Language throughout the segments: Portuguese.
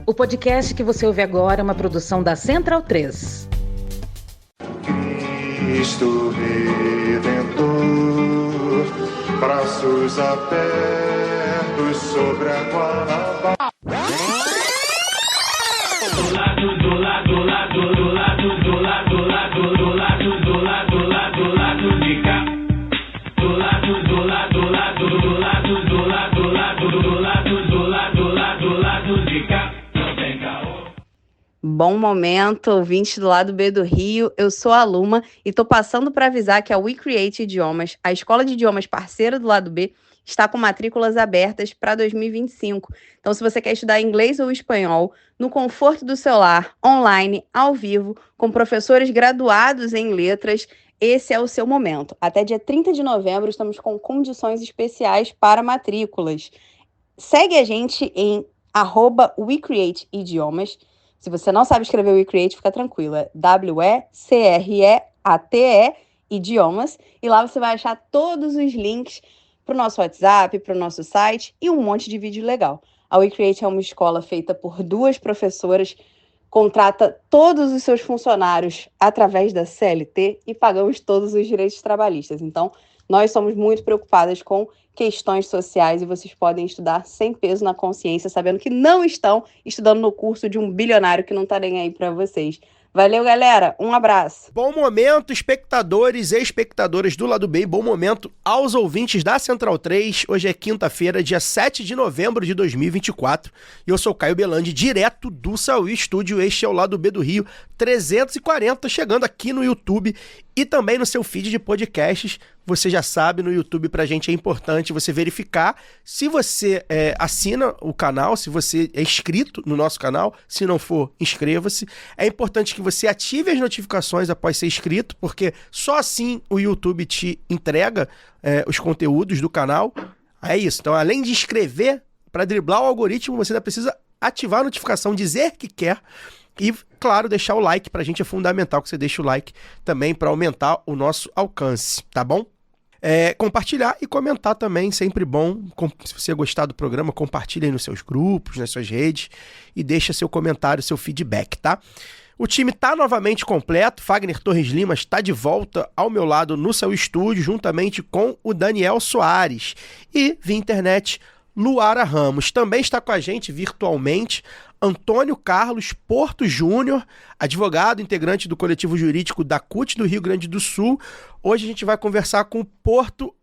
O podcast que você ouve agora é uma produção da Central 3. Cristo Redentor, braços abertos sobre a Guanabara. Bom momento, ouvinte do lado B do Rio. Eu sou a Luma e estou passando para avisar que a WeCreate Idiomas, a escola de idiomas parceira do lado B, está com matrículas abertas para 2025. Então, se você quer estudar inglês ou espanhol, no conforto do seu lar, online, ao vivo, com professores graduados em letras, esse é o seu momento. Até dia 30 de novembro, estamos com condições especiais para matrículas. Segue a gente em @WeCreateIdiomas. Se você não sabe escrever WeCreate, fica tranquilo. É WECREATE Idiomas. E lá você vai achar todos os links para o nosso WhatsApp, para o nosso site e um monte de vídeo legal. A WeCreate é uma escola feita por 2 professoras, contrata todos os seus funcionários através da CLT e pagamos todos os direitos trabalhistas. Então, nós somos muito preocupadas com questões sociais e vocês podem estudar sem peso na consciência, sabendo que não estão estudando no curso de um bilionário que não está nem aí para vocês. Valeu, galera. Um abraço. Bom momento, espectadores e espectadoras do Lado B. Bom momento aos ouvintes da Central 3. Hoje é quinta-feira, dia 7 de novembro de 2024. E eu sou Caio Belandi, direto do Saúl Estúdio. Este é o Lado B do Rio 340, chegando aqui no YouTube e também no seu feed de podcasts. Você já sabe, no YouTube pra gente é importante você verificar se você assina o canal, se você é inscrito no nosso canal. Se não for, inscreva-se. É importante que você ative as notificações após ser inscrito, porque só assim o YouTube te entrega os conteúdos do canal. É isso. Então, além de inscrever, para driblar o algoritmo, você ainda precisa ativar a notificação, dizer que quer. E, claro, deixar o like pra gente é fundamental que você deixe o like também para aumentar o nosso alcance, tá bom? Compartilhar e comentar também, sempre bom. Se você gostar do programa, compartilhe aí nos seus grupos, nas suas redes e deixa seu comentário, seu feedback, tá? O time tá novamente completo, Fagner Torres Lima está de volta ao meu lado no seu estúdio, juntamente com o Daniel Soares. E, via internet, Luara Ramos. Também está com a gente virtualmente Antônio Carlos Porto Júnior, advogado, integrante do coletivo jurídico da CUT do Rio Grande do Sul. Hoje a gente vai conversar com o Porto,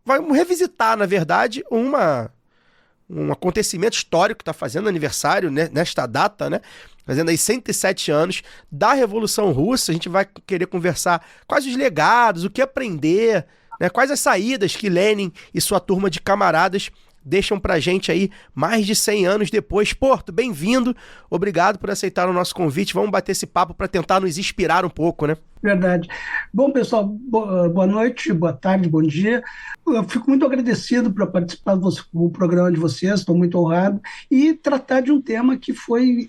vamos revisitar, na verdade, um acontecimento histórico que está fazendo aniversário, né, nesta data, né? Fazendo aí 107 anos da Revolução Russa. A gente vai querer conversar quais os legados, o que aprender, né, quais as saídas que Lenin e sua turma de camaradas deixam pra gente aí mais de 100 anos depois. Porto, bem-vindo, obrigado por aceitar o nosso convite. Vamos bater esse papo para tentar nos inspirar um pouco, né? Verdade. Bom, pessoal, boa noite, boa tarde, bom dia. Eu fico muito agradecido por participar do programa de vocês, estou muito honrado, e tratar de um tema que foi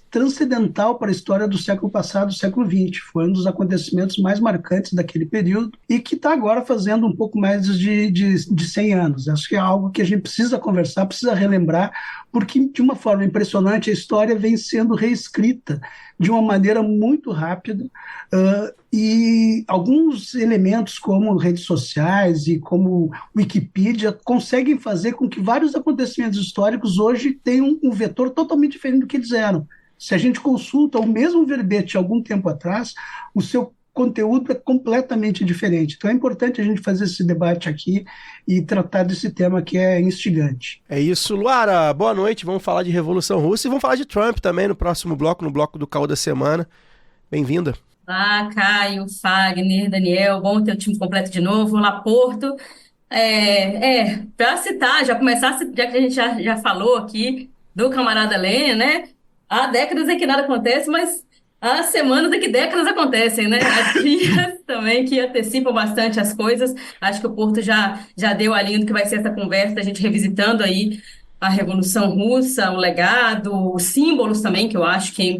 transcendental para a história do século passado, do século XX. Foi um dos acontecimentos mais marcantes daquele período e que está agora fazendo um pouco mais de 100 anos. Acho que é algo que a gente precisa conversar, precisa relembrar, porque, de uma forma impressionante, a história vem sendo reescrita de uma maneira muito rápida, e alguns elementos como redes sociais e como Wikipedia conseguem fazer com que vários acontecimentos históricos hoje tenham um vetor totalmente diferente do que eles eram. Se a gente consulta o mesmo verbete algum tempo atrás, o seu conteúdo é completamente diferente. Então é importante a gente fazer esse debate aqui e tratar desse tema que é instigante. É isso, Luara, boa noite. Vamos falar de Revolução Russa e vamos falar de Trump também no próximo bloco, no bloco do Caô da Semana. Bem-vinda. Olá, Caio, Fagner, Daniel, bom ter o time completo de novo. Olá, Porto. Para citar, já que a gente já falou aqui do camarada Lenin, né? Há décadas em que nada acontece, mas há semanas em que décadas acontecem, né? Há dias também que antecipam bastante as coisas. Acho que o Porto já deu a linha do que vai ser essa conversa, a gente revisitando aí a Revolução Russa, o legado, os símbolos também, que eu acho que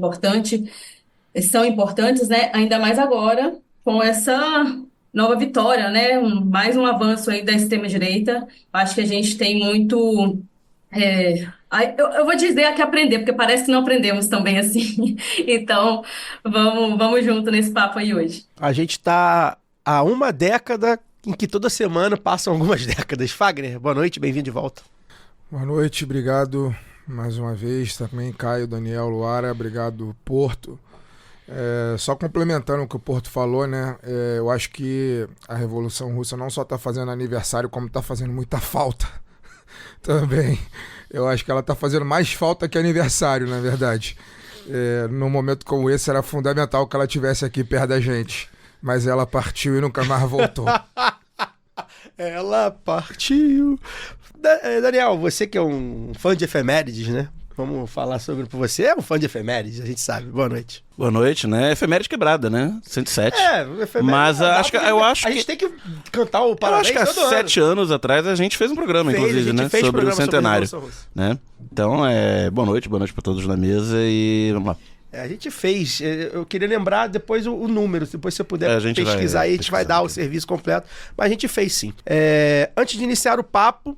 são importantes, né? Ainda mais agora, com essa nova vitória, né? Mais um avanço aí da extrema-direita. Acho que a gente tem muito Eu vou dizer que aprender, porque parece que não aprendemos também assim. Então, vamos junto nesse papo aí hoje. A gente está há uma década em que toda semana passam algumas décadas. Fagner, boa noite, bem-vindo de volta. Boa noite, obrigado mais uma vez. Também Caio, Daniel, Luara, obrigado, Porto. Só complementando o que o Porto falou, né? Eu acho que a Revolução Russa não só está fazendo aniversário, como está fazendo muita falta também. Eu acho que ela está fazendo mais falta que aniversário, na verdade. Num momento como esse, era fundamental que ela estivesse aqui perto da gente. Mas ela partiu e nunca mais voltou. Ela partiu. Daniel, você que é um fã de efemérides, né? Vamos falar sobre você. É um fã de efemérides, a gente sabe. Boa noite. Boa noite, né? Efeméride quebrada, né? 107. Efeméride. Mas eu acho que a gente tem que cantar o parabéns. Eu acho que há 7 anos atrás a gente fez um programa, inclusive, né? Sobre o centenário. Né? Então, boa noite para todos na mesa e vamos lá. A gente fez, eu queria lembrar depois o número, depois se você puder pesquisar aí, a gente vai dar o serviço completo, mas a gente fez sim. Antes de iniciar o papo,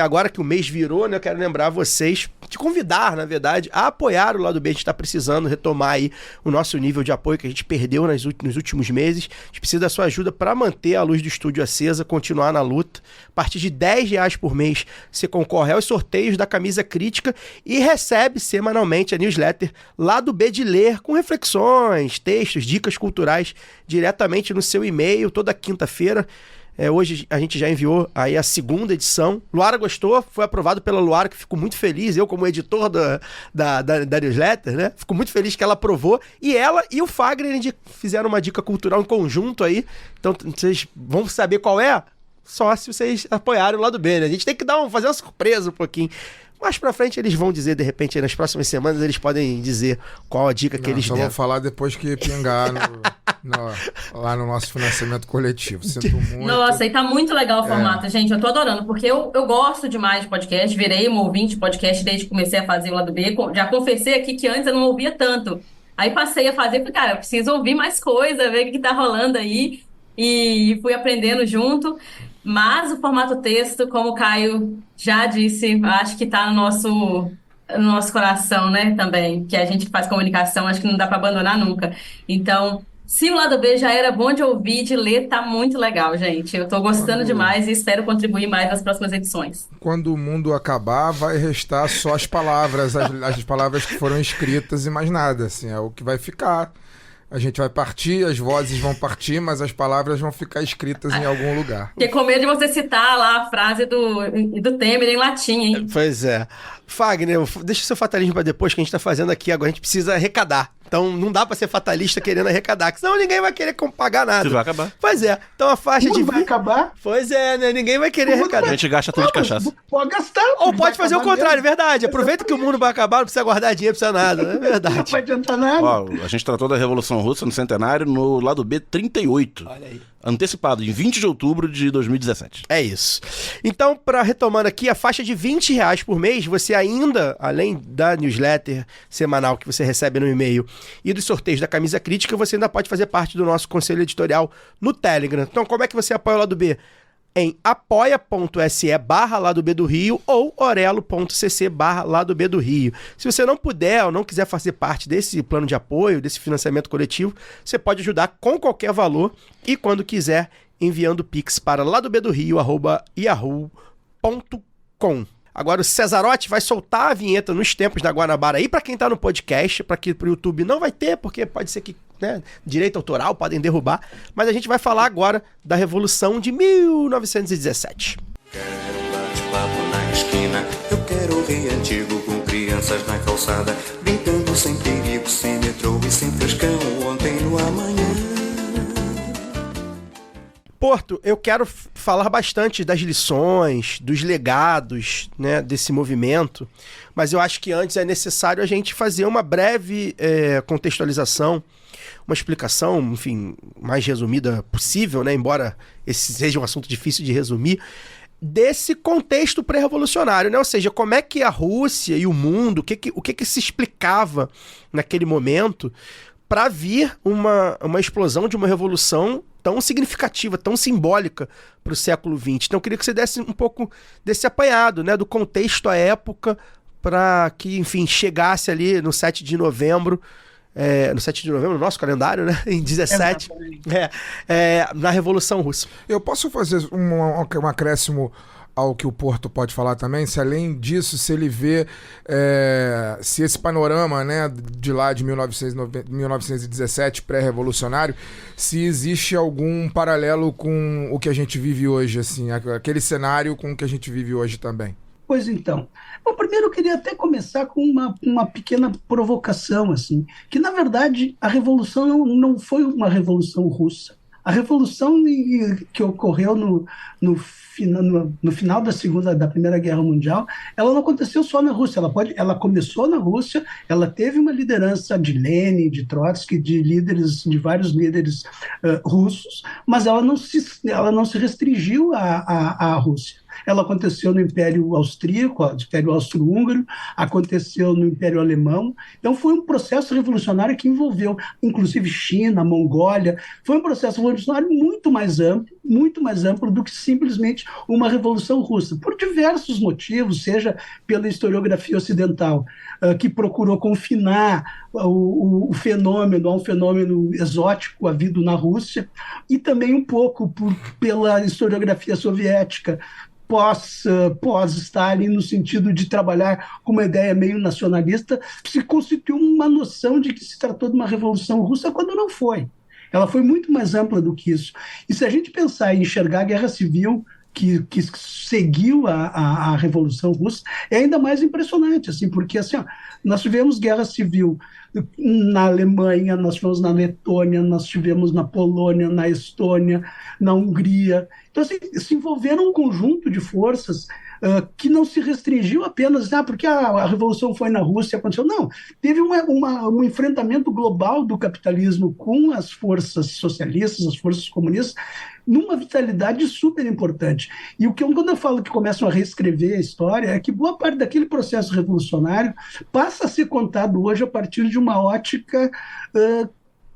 agora que o mês virou, né, eu quero lembrar vocês, te convidar, na verdade, a apoiar o Lado B. A gente está precisando retomar aí o nosso nível de apoio que a gente perdeu nos últimos meses. A gente precisa da sua ajuda para manter a luz do estúdio acesa, continuar na luta. A partir de R$10 por mês, você concorre aos sorteios da Camisa Crítica e recebe semanalmente a newsletter Lado B de Ler, com reflexões, textos, dicas culturais diretamente no seu e-mail, toda quinta-feira. Hoje a gente já enviou aí a segunda edição. Luara gostou, foi aprovado pela Luara, que fico muito feliz, eu como editor da newsletter, né? Fico muito feliz que ela aprovou. E ela e o Fagner fizeram uma dica cultural em conjunto aí. Então vocês vão saber qual é só se vocês apoiarem o Lado B, né? A gente tem que fazer uma surpresa um pouquinho. Mais pra frente eles vão dizer, de repente, aí nas próximas semanas, eles podem dizer qual a dica que eles deram. Só vou falar depois que pingar lá no nosso financiamento coletivo. Sinto muito. Nossa, e tá muito legal o formato, gente. Eu tô adorando, porque eu gosto demais de podcast, virei uma ouvinte de podcast desde que comecei a fazer o Lado B. Já confessei aqui que antes eu não ouvia tanto. Aí passei a fazer, falei, cara, eu preciso ouvir mais coisa, ver o que tá rolando aí. E fui aprendendo junto. Mas o formato texto, como o Caio já disse, acho que está no nosso coração, né, também, que a gente faz comunicação, acho que não dá para abandonar nunca. Então, se o Lado B já era bom de ouvir, de ler, tá muito legal, gente. Eu estou gostando demais e espero contribuir mais nas próximas edições. Quando o mundo acabar, vai restar só as palavras, as palavras que foram escritas e mais nada, assim, é o que vai ficar. A gente vai partir, as vozes vão partir, mas as palavras vão ficar escritas em algum lugar. Fiquei com medo de você citar lá a frase do Temer em latim, hein? Pois é. Fagner, deixa o seu fatalismo para depois, que a gente tá fazendo aqui agora. A gente precisa arrecadar. Então não dá pra ser fatalista querendo arrecadar, senão ninguém vai querer pagar nada. Isso vai acabar. Pois é. Então a faixa de... vai acabar? Pois é, né? Ninguém vai querer arrecadar. A gente gasta tudo de cachaça. Pode gastar. Ou pode fazer o contrário, verdade. Aproveita que o mundo vai acabar, não precisa guardar dinheiro, não precisa nada. É verdade. Não vai adiantar nada. Ó, a gente tratou da Revolução Russa no centenário no Lado B 38. Olha aí. Antecipado, em 20 de outubro de 2017. É isso. Então, para retomando aqui, a faixa de R$20 por mês, você ainda, além da newsletter semanal que você recebe no e-mail e dos sorteios da Camisa Crítica, você ainda pode fazer parte do nosso conselho editorial no Telegram. Então, como é que você apoia o Lado B? Em apoia.se/Lado B do Rio ou orelo.cc/Lado B do Rio. Se você não puder ou não quiser fazer parte desse plano de apoio, desse financiamento coletivo, você pode ajudar com qualquer valor e, quando quiser, enviando Pix para ladobedorio@yahoo.com. Agora o Cesarotti vai soltar a vinheta nos tempos da Guanabara aí para quem tá no podcast, para que pro YouTube não vai ter, porque pode ser que, né, direito autoral, podem derrubar, mas a gente vai falar agora da Revolução de 1917. Quero um bate-papo na esquina, eu quero o Rio Antigo com crianças na calçada, brincando sem perigo, sem metrô e sem frescão, ontem no amanhã. Porto, eu quero falar bastante das lições, dos legados, né, desse movimento, mas eu acho que antes é necessário a gente fazer uma breve contextualização, uma explicação, enfim, mais resumida possível, né, embora esse seja um assunto difícil de resumir, desse contexto pré-revolucionário, né? Ou seja, como é que a Rússia e o mundo, o que se explicava naquele momento para vir uma explosão de uma revolução tão significativa, tão simbólica para o século XX. Então eu queria que você desse um pouco desse apanhado, né, do contexto à época para que, enfim, chegasse ali no 7 de novembro, no nosso calendário, né? Em 17, na Revolução Russa. Eu posso fazer um acréscimo ao que o Porto pode falar também, se além disso, se ele vê se esse panorama, né, de lá de 1917, pré-revolucionário, se existe algum paralelo com o que a gente vive hoje, assim, aquele cenário com o que a gente vive hoje também. Pois então. Bom, primeiro eu queria até começar com uma pequena provocação, assim, que na verdade a Revolução não foi uma Revolução Russa. A Revolução que ocorreu no final da Primeira Guerra Mundial, ela não aconteceu só na Rússia, ela começou na Rússia, ela teve uma liderança de Lenin, de Trotsky, de vários líderes russos, mas ela não se restringiu à Rússia. Ela aconteceu no Império Austríaco, no Império Austro-Húngaro, aconteceu no Império Alemão. Então foi um processo revolucionário que envolveu, inclusive, China, Mongólia. Foi um processo revolucionário muito mais amplo do que simplesmente uma revolução russa, por diversos motivos, seja pela historiografia ocidental, que procurou confinar o fenômeno a um fenômeno exótico havido na Rússia, e também um pouco pela historiografia soviética, pós-Stalin, no sentido de trabalhar com uma ideia meio nacionalista, se constituiu uma noção de que se tratou de uma revolução russa, quando não foi. Ela foi muito mais ampla do que isso. E se a gente pensar em enxergar a guerra civil que seguiu a Revolução Russa, é ainda mais impressionante, assim, porque assim, nós tivemos guerra civil na Alemanha, nós tivemos na Letônia, nós tivemos na Polônia, na Estônia, na Hungria. Então, assim, se envolveram um conjunto de forças que não se restringiu apenas porque a Revolução foi na Rússia e aconteceu. Não, teve um enfrentamento global do capitalismo com as forças socialistas, as forças comunistas, numa vitalidade super importante. E quando eu falo que começam a reescrever a história, é que boa parte daquele processo revolucionário passa a ser contado hoje a partir de uma ótica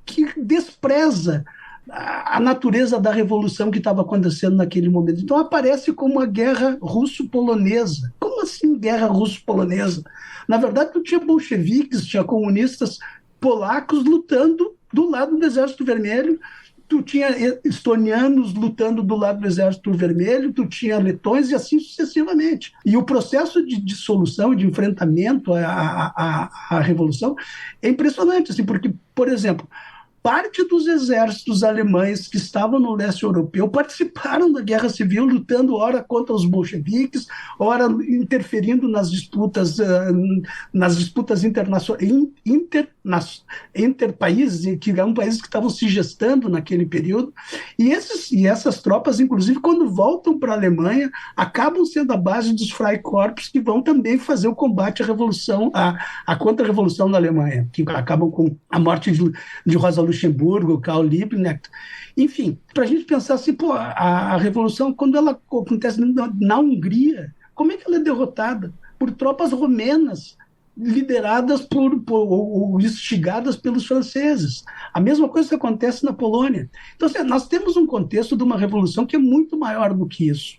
que despreza a natureza da revolução que estava acontecendo naquele momento. Então aparece como uma guerra russo-polonesa. Como assim guerra russo-polonesa? Na verdade, tu tinha bolcheviques, tinha comunistas polacos lutando do lado do Exército Vermelho, tu tinha estonianos lutando do lado do Exército Vermelho, tu tinha letões e assim sucessivamente. E o processo de dissolução e de enfrentamento à revolução é impressionante, assim, porque, por exemplo, parte dos exércitos alemães que estavam no leste europeu participaram da guerra civil, lutando ora contra os bolcheviques, ora interferindo nas disputas interpaíses, que eram países que estavam se gestando naquele período. E essas tropas, inclusive, quando voltam para a Alemanha, acabam sendo a base dos Freikorps, que vão também fazer o combate à revolução, à contra-revolução da Alemanha, que acabam com a morte de Rosa Luxemburgo, Karl Liebknecht. Enfim, para a gente pensar assim, a revolução, quando ela acontece na Hungria, como é que ela é derrotada? Por tropas romenas, lideradas ou instigadas pelos franceses. A mesma coisa que acontece na Polônia. Então, assim, nós temos um contexto de uma revolução que é muito maior do que isso.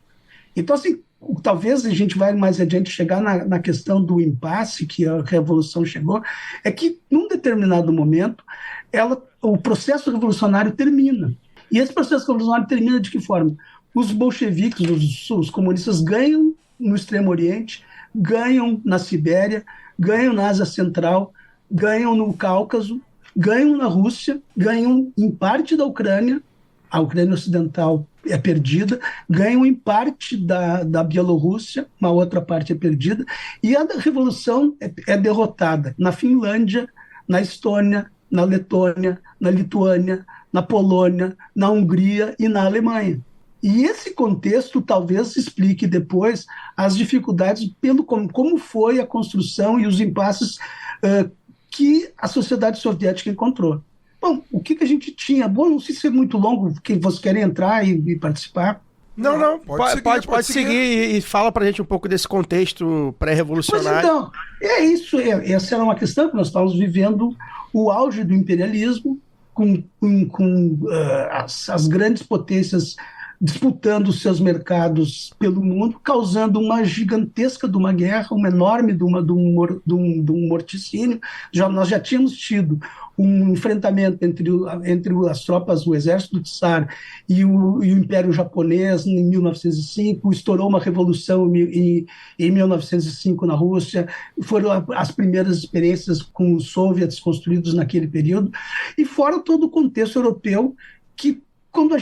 Então, assim, talvez a gente vai mais adiante chegar na questão do impasse que a revolução chegou, é que, num determinado momento, o processo revolucionário termina. E esse processo revolucionário termina de que forma? Os bolcheviques, os comunistas, ganham no Extremo Oriente, ganham na Sibéria, ganham na Ásia Central, ganham no Cáucaso, ganham na Rússia, ganham em parte da Ucrânia, a Ucrânia Ocidental é perdida, ganham em parte da Bielorrússia, uma outra parte é perdida, e a revolução é derrotada na Finlândia, na Estônia, na Letônia, na Lituânia, na Polônia, na Hungria e na Alemanha. E esse contexto talvez explique depois as dificuldades como foi a construção e os impasses que a sociedade soviética encontrou. Bom, o que a gente tinha? Bom, não sei se é muito longo, que vocês querem entrar e participar. Não, pode seguir e fala pra gente um pouco desse contexto pré-revolucionário. Então, é isso, essa era uma questão que nós estávamos vivendo o auge do imperialismo, com as grandes potências disputando os seus mercados pelo mundo, causando uma gigantesca de uma guerra, uma enorme de um morticínio. Nós já tínhamos tido um enfrentamento entre as tropas, o exército do Tsar e o Império Japonês em 1905, estourou uma revolução em 1905 na Rússia, foram as primeiras experiências com os soviets construídos naquele período, e fora todo o contexto europeu que quando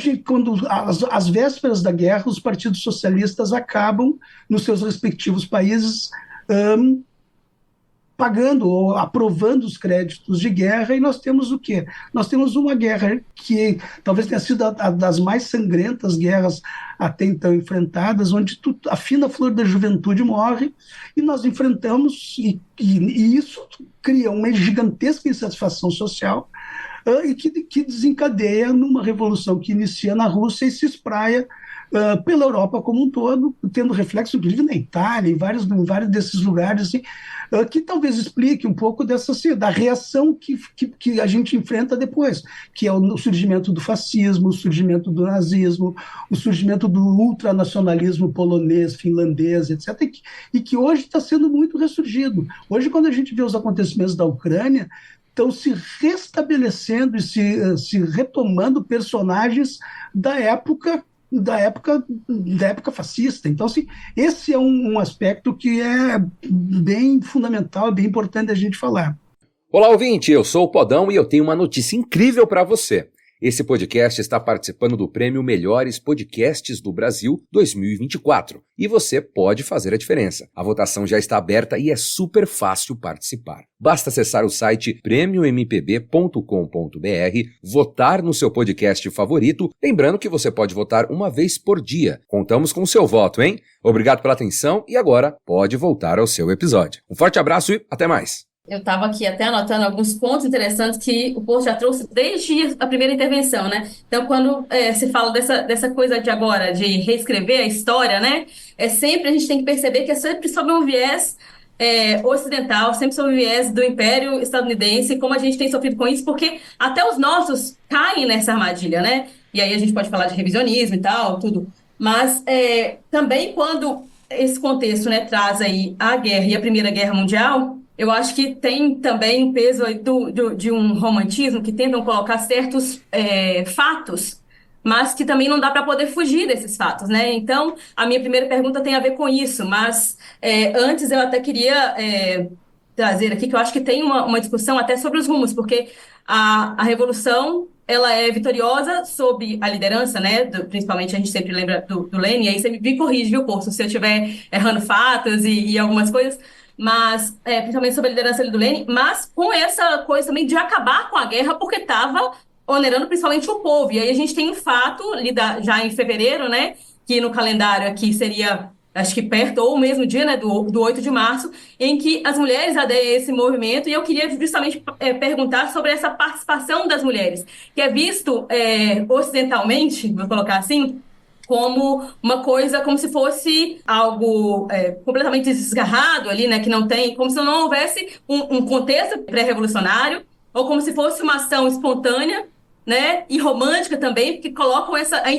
às vésperas da guerra, os partidos socialistas acabam, nos seus respectivos países, pagando ou aprovando os créditos de guerra, e nós temos o quê? Nós temos uma guerra que talvez tenha sido a das mais sangrentas guerras até então enfrentadas, onde a fina flor da juventude morre, e nós enfrentamos, e isso cria uma gigantesca insatisfação social, e que desencadeia numa revolução que inicia na Rússia e se espraia pela Europa como um todo, tendo reflexo, inclusive, na Itália, em vários desses lugares, assim, que talvez explique um pouco da reação que a gente enfrenta depois, que é o surgimento do fascismo, o surgimento do nazismo, o surgimento do ultranacionalismo polonês, finlandês, etc., e que hoje está sendo muito ressurgido. Hoje, quando a gente vê os acontecimentos da Ucrânia, estão se restabelecendo e se retomando personagens da época fascista. Então, assim, esse é um aspecto que é bem fundamental, bem importante a gente falar. Olá, ouvinte, eu sou o Podão e eu tenho uma notícia incrível para você. Esse podcast está participando do prêmio Melhores Podcasts do Brasil 2024 e você pode fazer a diferença. A votação já está aberta e é super fácil participar. Basta acessar o site premiompb.com.br, votar no seu podcast favorito, lembrando que você pode votar uma vez por dia. Contamos com o seu voto, hein? Obrigado pela atenção e agora pode voltar ao seu episódio. Um forte abraço e até mais! Eu estava aqui até anotando alguns pontos interessantes que o Porto já trouxe desde a primeira intervenção, né? Então, quando se fala dessa coisa de agora, de reescrever a história, né? A gente tem que perceber que é sempre sob um viés ocidental, sempre sob o viés do Império Estadunidense, como a gente tem sofrido com isso, porque até os nossos caem nessa armadilha, né? E aí a gente pode falar de revisionismo e tal, tudo. Mas também quando esse contexto, né, traz aí a guerra e a Primeira Guerra Mundial, eu acho que tem também o peso de um romantismo que tentam colocar certos fatos, mas que também não dá para poder fugir desses fatos, né? Então, a minha primeira pergunta tem a ver com isso, mas antes eu até queria trazer aqui que eu acho que tem uma discussão até sobre os rumos, porque a Revolução ela é vitoriosa sob a liderança, né? Principalmente a gente sempre lembra do Lenin, e aí você me corrige, viu, Porto, se eu estiver errando fatos e algumas coisas, mas principalmente sob a liderança do Lenin, mas com essa coisa também de acabar com a guerra, porque estava onerando principalmente o povo. E aí a gente tem um fato, já em fevereiro, né, que no calendário aqui seria, acho que perto, ou o mesmo dia, né, do 8 de março, em que as mulheres aderem a esse movimento, e eu queria justamente perguntar sobre essa participação das mulheres, que é visto ocidentalmente, vou colocar assim, como uma coisa, como se fosse algo completamente desgarrado ali, né, que não tem, como se não houvesse um contexto pré-revolucionário, ou como se fosse uma ação espontânea, né, e romântica também, que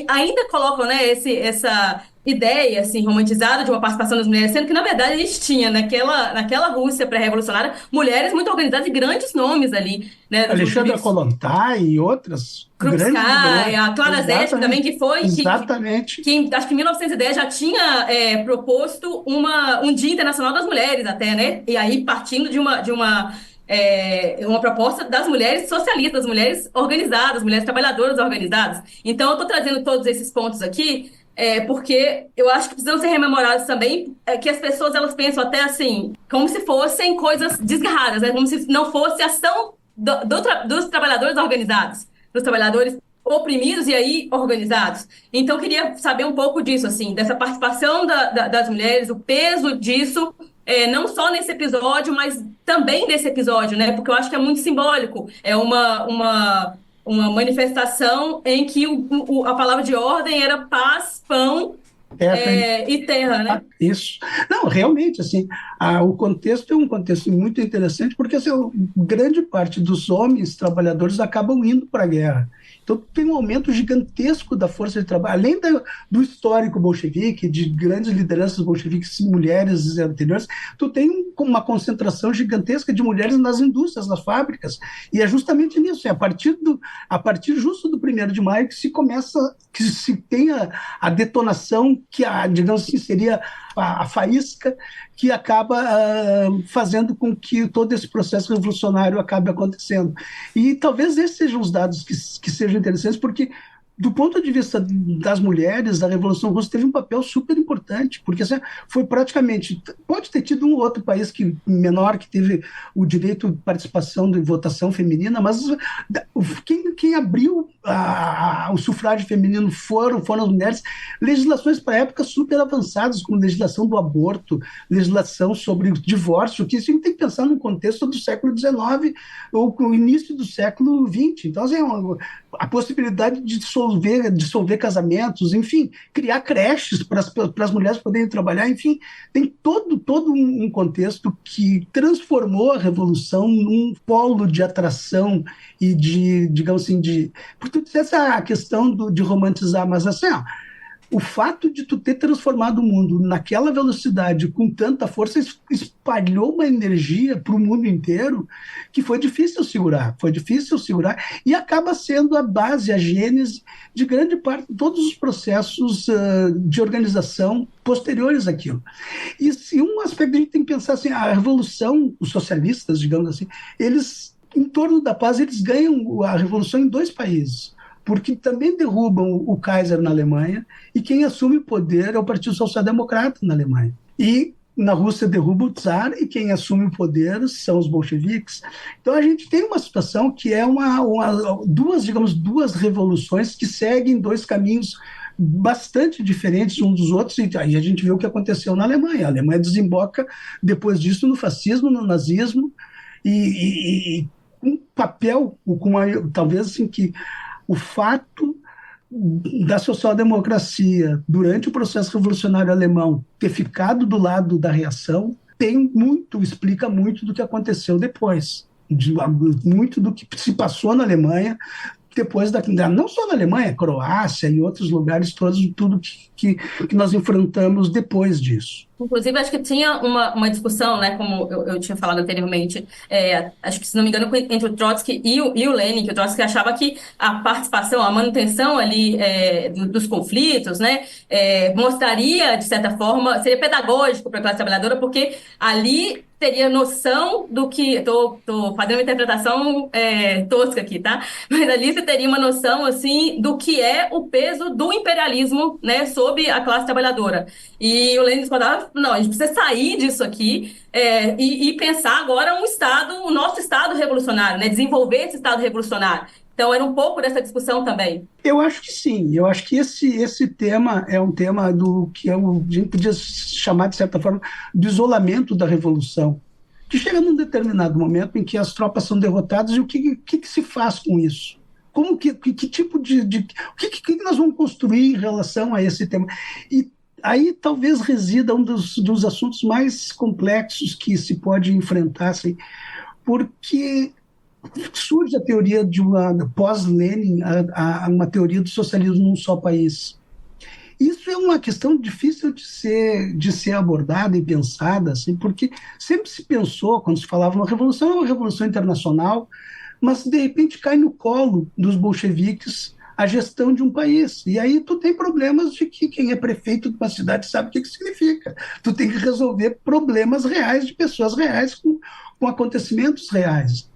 ainda colocam, né, essa ideia, assim, romantizada de uma participação das mulheres, sendo que, na verdade, a gente tinha naquela Rússia pré-revolucionária mulheres muito organizadas e grandes nomes ali, né? Alexandra Kollontai e outras Krupskaya, a Clara Zetkin também, que foi... Exatamente. Que acho que em 1910 já tinha proposto um Dia Internacional das Mulheres até, né? E aí, partindo de uma proposta das mulheres socialistas, das mulheres organizadas, mulheres trabalhadoras organizadas. Então, eu estou trazendo todos esses pontos aqui, porque eu acho que precisam ser rememorados também, que as pessoas elas pensam até assim, como se fossem coisas desgarradas, né? Como se não fosse ação dos trabalhadores organizados, dos trabalhadores oprimidos e aí organizados. Então, eu queria saber um pouco disso, assim, dessa participação das mulheres, o peso disso, não só nesse episódio, mas também nesse episódio, né? Porque eu acho que é muito simbólico. É uma manifestação em que a palavra de ordem era paz, pão e terra, né? Isso. Não, realmente, assim, o contexto é um contexto muito interessante, porque assim, grande parte dos homens trabalhadores acabam indo para a guerra. Então tem um aumento gigantesco da força de trabalho, além do histórico bolchevique, de grandes lideranças bolcheviques, mulheres anteriores, tu tem uma concentração gigantesca de mulheres nas indústrias, nas fábricas, e é justamente nisso, a partir justo do 1º de maio que se tem a detonação, que digamos assim, seria a faísca que acaba fazendo com que todo esse processo revolucionário acabe acontecendo. E talvez esses sejam os dados que sejam interessantes, porque do ponto de vista das mulheres, a Revolução Russa teve um papel super importante, porque assim, foi praticamente, pode ter tido um outro país menor que teve o direito de participação de votação feminina, mas quem abriu o sufrágio feminino foram as mulheres. Legislações para a época super avançadas, como legislação do aborto, legislação sobre o divórcio, que a gente tem que pensar no contexto do século XIX ou no início do século XX. Então, assim, a possibilidade de dissolver casamentos, enfim, criar creches para as mulheres poderem trabalhar, enfim, tem todo um contexto que transformou a Revolução num polo de atração e digamos assim, porque tu dissesse a questão de romantizar, mas assim, o fato de tu ter transformado o mundo naquela velocidade, com tanta força, espalhou uma energia para o mundo inteiro que foi difícil segurar, e acaba sendo a base, a gênese de grande parte de todos os processos de organização posteriores àquilo. E um aspecto que a gente tem que pensar, assim, a revolução, os socialistas, digamos assim, eles, em torno da paz, eles ganham a revolução em 2 países, porque também derrubam o Kaiser na Alemanha, e quem assume o poder é o Partido Social Democrata na Alemanha. E na Rússia derruba o Tsar, e quem assume o poder são os bolcheviques. Então a gente tem uma situação que é duas revoluções que seguem 2 caminhos bastante diferentes uns dos outros, e aí a gente vê o que aconteceu na Alemanha. A Alemanha desemboca, depois disso, no fascismo, no nazismo, e um papel, talvez assim, que o fato da social-democracia, durante o processo revolucionário alemão, ter ficado do lado da reação, explica muito do que aconteceu depois, muito do que se passou na Alemanha, depois não só na Alemanha, Croácia e outros lugares todos, tudo que nós enfrentamos depois disso. Inclusive, acho que tinha uma discussão, né, como eu tinha falado anteriormente, acho que, se não me engano, entre o Trotsky e o Lenin, que o Trotsky achava que a participação, a manutenção ali dos conflitos, né, mostraria, de certa forma, seria pedagógico para a classe trabalhadora, porque ali teria noção do que... Tô fazendo uma interpretação tosca aqui, tá? Mas ali você teria uma noção, assim, do que é o peso do imperialismo, né, sobre a classe trabalhadora. E o Lenin discordava, não, a gente precisa sair disso aqui e pensar agora o nosso Estado revolucionário, né, desenvolver esse Estado revolucionário. Então, era um pouco dessa discussão também. Eu acho que sim. Eu acho que esse tema é um tema do que a gente podia chamar, de certa forma, de isolamento da Revolução, que chega num determinado momento em que as tropas são derrotadas, e o que se faz com isso? Que tipo de o que nós vamos construir em relação a esse tema? E aí talvez resida um dos assuntos mais complexos que se pode enfrentar, assim, porque surge a teoria de pós-Lenin, uma teoria do socialismo num só país. Isso é uma questão difícil de ser abordada e pensada, assim, porque sempre se pensou, quando se falava uma revolução internacional, mas de repente cai no colo dos bolcheviques a gestão de um país. E aí tu tem problemas de que quem é prefeito de uma cidade sabe o que significa. Tu tem que resolver problemas reais de pessoas reais com acontecimentos reais.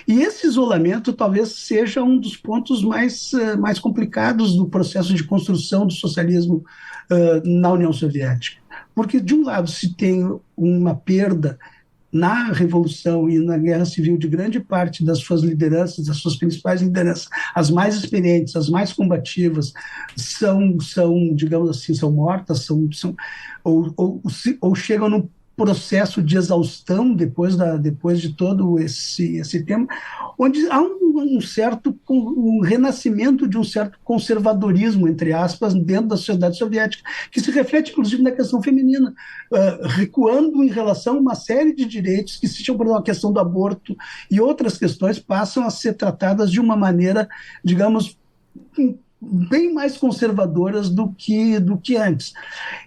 E esse isolamento talvez seja um dos pontos mais complicados do processo de construção do socialismo na União Soviética. Porque, de um lado, se tem uma perda na Revolução e na Guerra Civil de grande parte das suas lideranças, das suas principais lideranças, as mais experientes, as mais combativas, são digamos assim, são mortas, ou chegam num processo de exaustão depois de todo esse tema, onde há um renascimento de um certo conservadorismo, entre aspas, dentro da sociedade soviética, que se reflete, inclusive, na questão feminina, recuando em relação a uma série de direitos que, se chamam a questão do aborto e outras questões, passam a ser tratadas de uma maneira, digamos, bem mais conservadoras do que antes.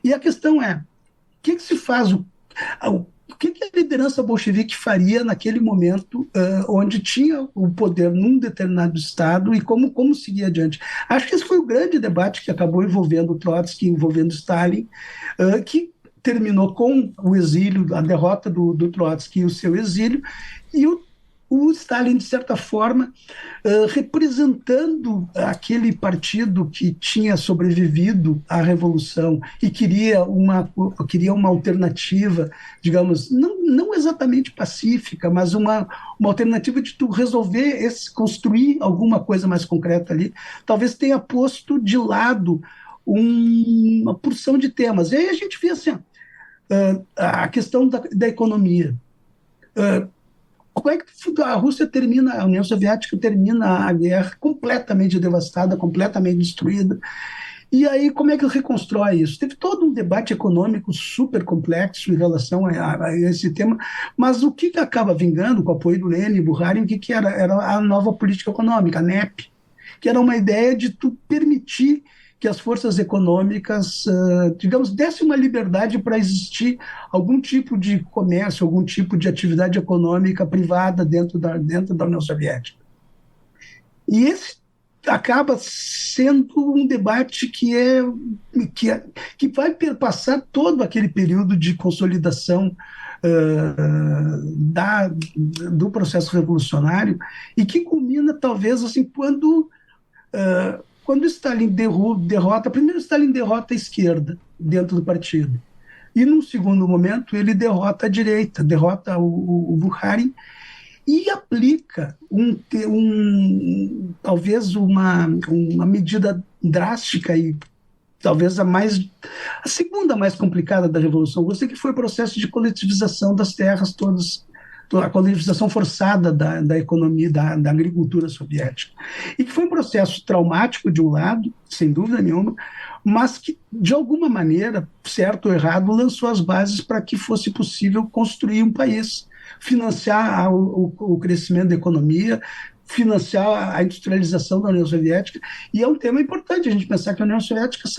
E a questão é, o que se faz, o que a liderança bolchevique faria naquele momento onde tinha o poder num determinado estado e como seguir adiante? Acho que esse foi o grande debate que acabou envolvendo o Trotsky, envolvendo Stalin, que terminou com o exílio, a derrota do Trotsky e o seu exílio, e o Stalin, de certa forma, representando aquele partido que tinha sobrevivido à Revolução e queria uma alternativa, digamos, não exatamente pacífica, mas uma alternativa de tu resolver, construir alguma coisa mais concreta ali, talvez tenha posto de lado uma porção de temas. E aí a gente vê assim, a questão da economia. Como é que a Rússia termina, a União Soviética termina a guerra completamente devastada, completamente destruída? E aí, como é que reconstrói isso? Teve todo um debate econômico super complexo em relação a esse tema, mas o que acaba vingando com o apoio do Lenin e Bukharin, o que era? Era a nova política econômica, a NEP, que era uma ideia de tu permitir que as forças econômicas, digamos, dessem uma liberdade para existir algum tipo de comércio, algum tipo de atividade econômica privada dentro da União Soviética. E esse acaba sendo um debate que vai perpassar todo aquele período de consolidação do processo revolucionário e que culmina, talvez, assim, quando Stalin derrota, primeiro Stalin derrota a esquerda dentro do partido, e num segundo momento ele derrota a direita, derrota o Bukharin e aplica talvez uma medida drástica e talvez a segunda mais complicada da Revolução Russa, que foi o processo de coletivização das terras todas, a coletivização forçada da economia, da agricultura soviética. E que foi um processo traumático, de um lado, sem dúvida nenhuma, mas que, de alguma maneira, certo ou errado, lançou as bases para que fosse possível construir um país, financiar o crescimento da economia, financiar a industrialização da União Soviética. E é um tema importante a gente pensar que a União Soviética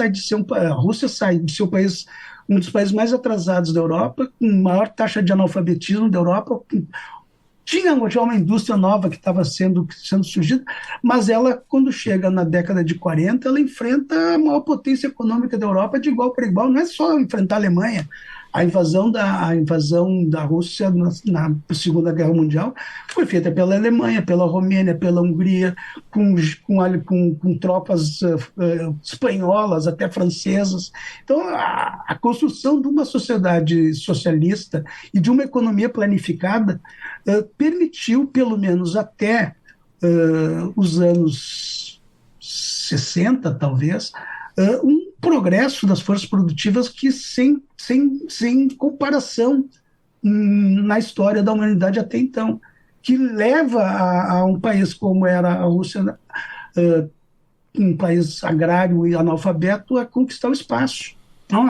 a Rússia sai de seu país, um dos países mais atrasados da Europa, com maior taxa de analfabetismo da Europa, tinha uma indústria nova que estava sendo surgida, mas ela, quando chega na década de 40, ela enfrenta a maior potência econômica da Europa de igual para igual. Não é só enfrentar a Alemanha. A invasão da Rússia na Segunda Guerra Mundial foi feita pela Alemanha, pela Romênia, pela Hungria, com tropas espanholas, até francesas. Então, a construção de uma sociedade socialista e de uma economia planificada permitiu, pelo menos até os anos 60, talvez, um progresso das forças produtivas que sem comparação na história da humanidade até então, que leva a um país como era a Rússia, um país agrário e analfabeto, a conquistar o espaço. Então,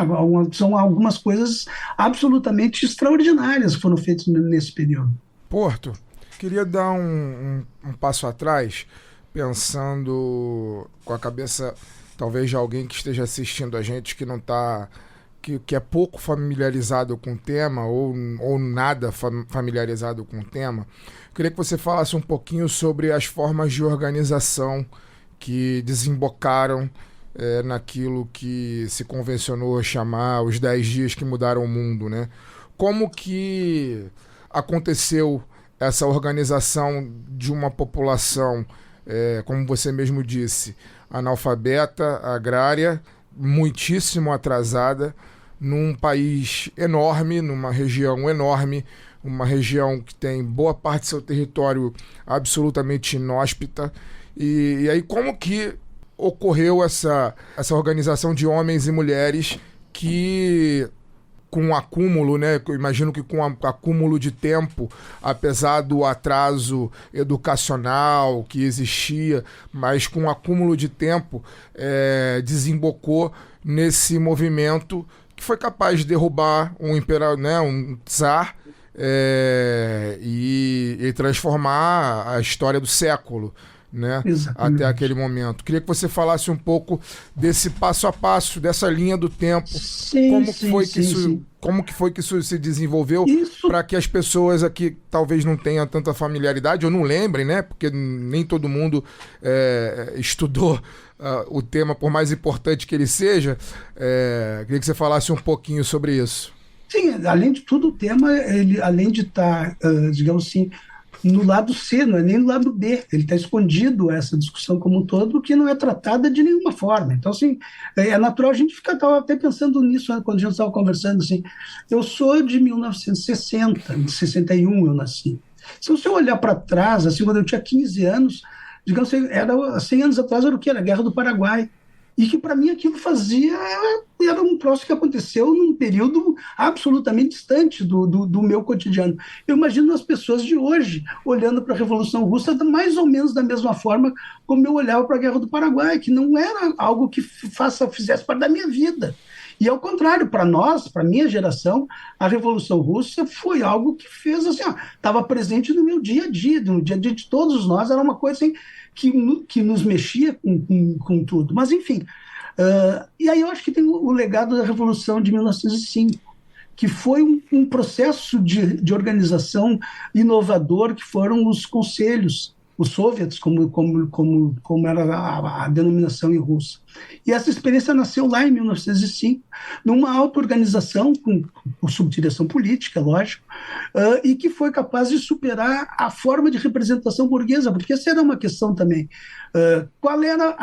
são algumas coisas absolutamente extraordinárias que foram feitas nesse período. Porto, queria dar um passo atrás, pensando com a cabeça talvez de alguém que esteja assistindo a gente que não está, que é pouco familiarizado com o tema ou nada familiarizado com o tema. Queria que você falasse um pouquinho sobre as formas de organização que desembocaram naquilo que se convencionou chamar os 10 dias que mudaram o mundo, né? Como que aconteceu essa organização de uma população, como você mesmo disse, analfabeta, agrária, muitíssimo atrasada, num país enorme, numa região enorme, uma região que tem boa parte do seu território absolutamente inóspita. E aí como que ocorreu essa organização de homens e mulheres que, com um acúmulo, né? Eu imagino que com um acúmulo de tempo, apesar do atraso educacional que existia, mas com um acúmulo de tempo, desembocou nesse movimento que foi capaz de derrubar um imperador, né, um czar, e transformar a história do século, né? Exatamente. Até aquele momento. Queria que você falasse um pouco desse passo a passo, dessa linha do tempo. Como que foi que isso se desenvolveu para que as pessoas aqui talvez não tenham tanta familiaridade ou não lembrem, né? Porque nem todo mundo estudou o tema, por mais importante que ele seja. Queria que você falasse um pouquinho sobre isso. Sim, além de tudo, o tema, ele, além de estar, digamos assim, no lado C, não é nem no lado B, ele está escondido, essa discussão como um todo, que não é tratada de nenhuma forma. Então, assim, é natural a gente ficar, estava até pensando nisso, né, quando a gente estava conversando, assim, eu sou de 1960, de 61 eu nasci. Se você olhar para trás, assim, quando eu tinha 15 anos, digamos assim, era 100 anos atrás, era o quê? Era a Guerra do Paraguai. E que, para mim, aquilo era um troço que aconteceu num período absolutamente distante do meu cotidiano. Eu imagino as pessoas de hoje olhando para a Revolução Russa mais ou menos da mesma forma como eu olhava para a Guerra do Paraguai, que não era algo que fizesse parte da minha vida. E, ao contrário, para nós, para a minha geração, a Revolução Russa foi algo que fez, assim, estava presente no meu dia a dia, no dia a dia de todos nós, era uma coisa assim, que nos mexia com tudo. Mas, enfim, e aí eu acho que tem o legado da Revolução de 1905, que foi um processo de organização inovador, que foram os conselhos, os soviets, como era a denominação em russo. E essa experiência nasceu lá em 1905, numa auto-organização com subdireção política, lógico, e que foi capaz de superar a forma de representação burguesa, porque essa era uma questão também. Qual era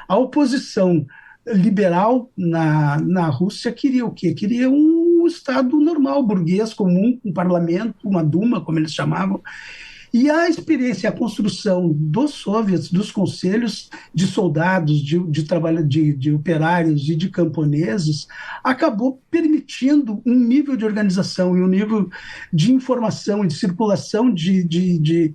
a oposição liberal na Rússia? Queria o quê? Queria um Estado normal, burguês, comum, um parlamento, uma Duma, como eles chamavam. E a experiência, a construção dos soviets, dos conselhos de soldados, de operários e de camponeses, acabou permitindo um nível de organização e um nível de informação e de circulação de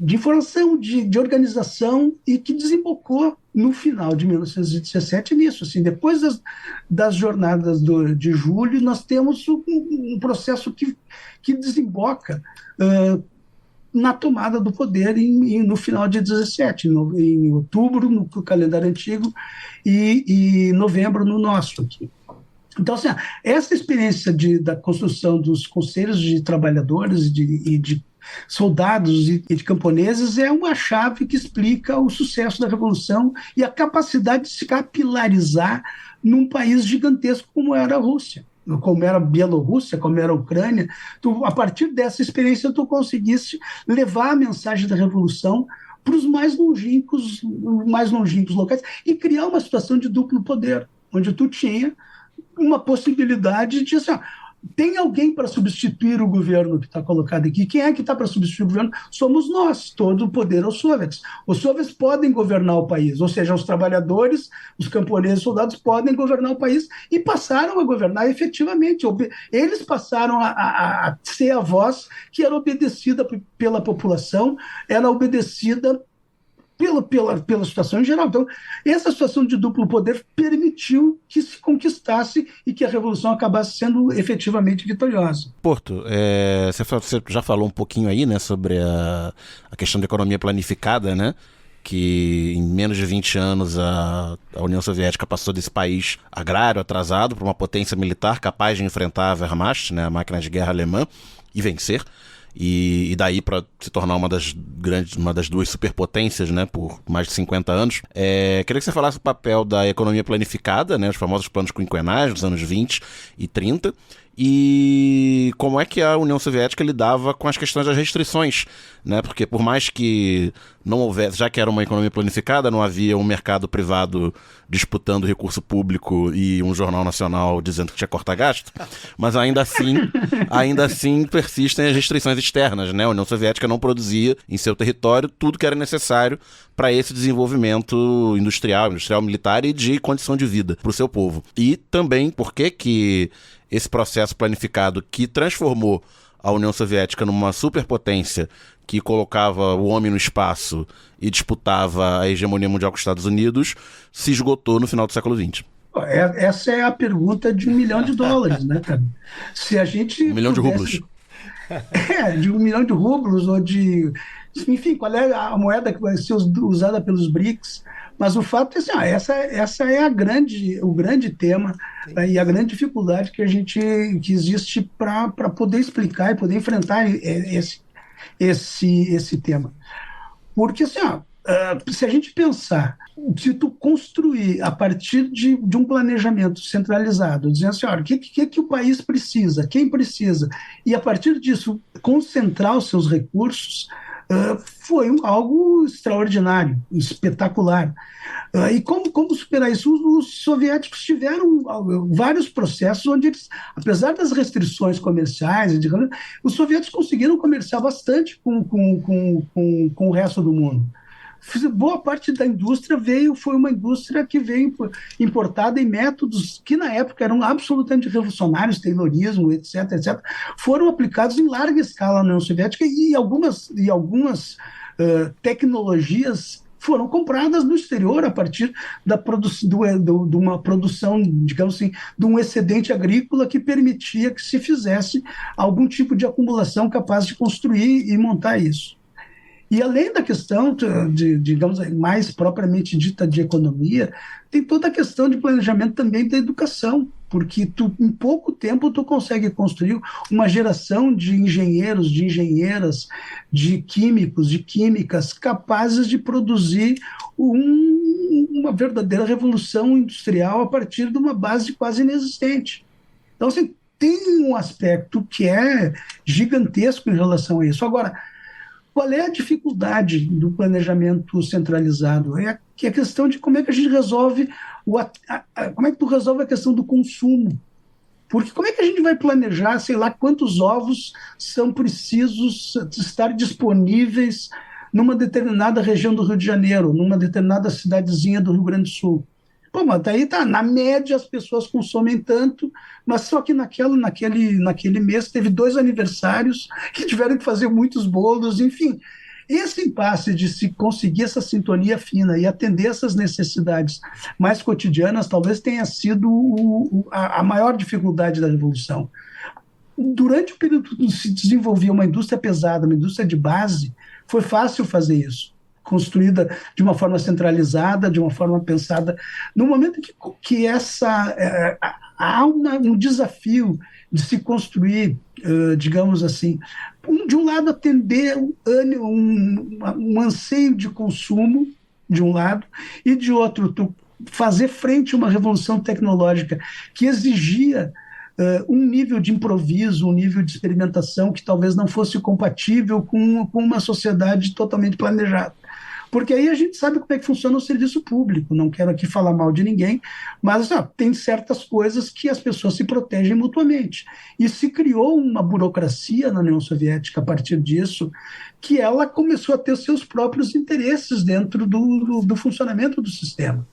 informação, de organização, e que desembocou no final de 1917 nisso. Assim, depois das jornadas de julho, nós temos um processo que desemboca na tomada do poder no final de 17, em outubro, no calendário antigo, e novembro no nosso aqui. Então, assim, essa experiência da construção dos conselhos de trabalhadores e de soldados e de camponeses é uma chave que explica o sucesso da Revolução e a capacidade de se capilarizar num país gigantesco como era a Rússia, como era a Bielorrússia, como era a Ucrânia. A partir dessa experiência, tu conseguiste levar a mensagem da Revolução para os mais longínquos locais e criar uma situação de duplo poder, onde tu tinha uma possibilidade de, assim, tem alguém para substituir o governo que está colocado aqui. Quem é que está para substituir o governo? Somos nós, todo o poder aos soviets. Os soviets podem governar o país, ou seja, os trabalhadores, os camponeses, os soldados podem governar o país, e passaram a governar efetivamente. Eles passaram a ser a voz que era obedecida pela população, era obedecida pela situação em geral. Então, essa situação de duplo poder permitiu que se conquistasse e que a Revolução acabasse sendo efetivamente vitoriosa. Porto, você já falou um pouquinho aí, né, sobre a questão da economia planificada, né? Que em menos de 20 anos a União Soviética passou desse país agrário atrasado para uma potência militar capaz de enfrentar a Wehrmacht, né, a máquina de guerra alemã, e vencer. E daí para se tornar uma das duas superpotências, né, por mais de 50 anos. Queria que você falasse o papel da economia planificada, né, os famosos planos quinquenais dos anos 20 e 30, e como é que a União Soviética lidava com as questões das restrições, né, porque por mais que não houvesse, já que era uma economia planificada, não havia um mercado privado disputando recurso público e um jornal nacional dizendo que tinha corta-gasto, mas ainda assim persistem as restrições externas, né? A União Soviética não produzia em seu território tudo que era necessário para esse desenvolvimento industrial, militar e de condição de vida para o seu povo. E também por que esse processo planificado que transformou a União Soviética numa superpotência que colocava o homem no espaço e disputava a hegemonia mundial com os Estados Unidos se esgotou no final do século XX. Essa é a pergunta de $1 milhão, né, cara? Se a gente $1 milhão de rublos. de 1 milhão de rublos, ou de... Enfim, qual é a moeda que vai ser usada pelos BRICS. Mas o fato é assim, essa é o grande tema, e a grande dificuldade que existe para poder explicar e poder enfrentar esse tema. Porque assim, se a gente pensar, se tu construir a partir de um planejamento centralizado, dizendo assim, olha, o que o país precisa, quem precisa, e a partir disso concentrar os seus recursos, foi algo extraordinário, espetacular. E como superar isso? Os soviéticos tiveram vários processos onde eles, apesar das restrições comerciais, os soviéticos conseguiram comerciar bastante com o resto do mundo. Boa parte da indústria foi uma indústria que veio importada em métodos que na época eram absolutamente revolucionários, Taylorismo, etc., foram aplicados em larga escala na União Soviética, e algumas tecnologias foram compradas no exterior a partir de uma produção, digamos assim, de um excedente agrícola que permitia que se fizesse algum tipo de acumulação capaz de construir e montar isso. E além da questão, digamos, mais propriamente dita de economia, tem toda a questão de planejamento também da educação, porque em pouco tempo tu consegue construir uma geração de engenheiros, de engenheiras, de químicos, de químicas, capazes de produzir uma verdadeira revolução industrial a partir de uma base quase inexistente. Então, assim, tem um aspecto que é gigantesco em relação a isso. Agora, qual é a dificuldade do planejamento centralizado? É a questão de como é que a gente resolve como é que tu resolve a questão do consumo. Porque como é que a gente vai planejar, sei lá, quantos ovos são precisos estar disponíveis numa determinada região do Rio de Janeiro, numa determinada cidadezinha do Rio Grande do Sul? Pô, mas daí na média as pessoas consomem tanto, mas só que naquele mês teve 2 aniversários que tiveram que fazer muitos bolos, enfim. Esse impasse de se conseguir essa sintonia fina e atender essas necessidades mais cotidianas talvez tenha sido a maior dificuldade da Revolução. Durante o período que se desenvolvia uma indústria pesada, uma indústria de base, foi fácil fazer isso, construída de uma forma centralizada, de uma forma pensada. No momento que há um desafio de se construir, digamos assim, de um lado atender um anseio de consumo, de um lado, e de outro tu fazer frente a uma revolução tecnológica que exigia um nível de improviso, um nível de experimentação que talvez não fosse compatível com uma sociedade totalmente planejada. Porque aí a gente sabe como é que funciona o serviço público. Não quero aqui falar mal de ninguém, mas tem certas coisas que as pessoas se protegem mutuamente. E se criou uma burocracia na União Soviética a partir disso, que ela começou a ter seus próprios interesses dentro do funcionamento do sistema.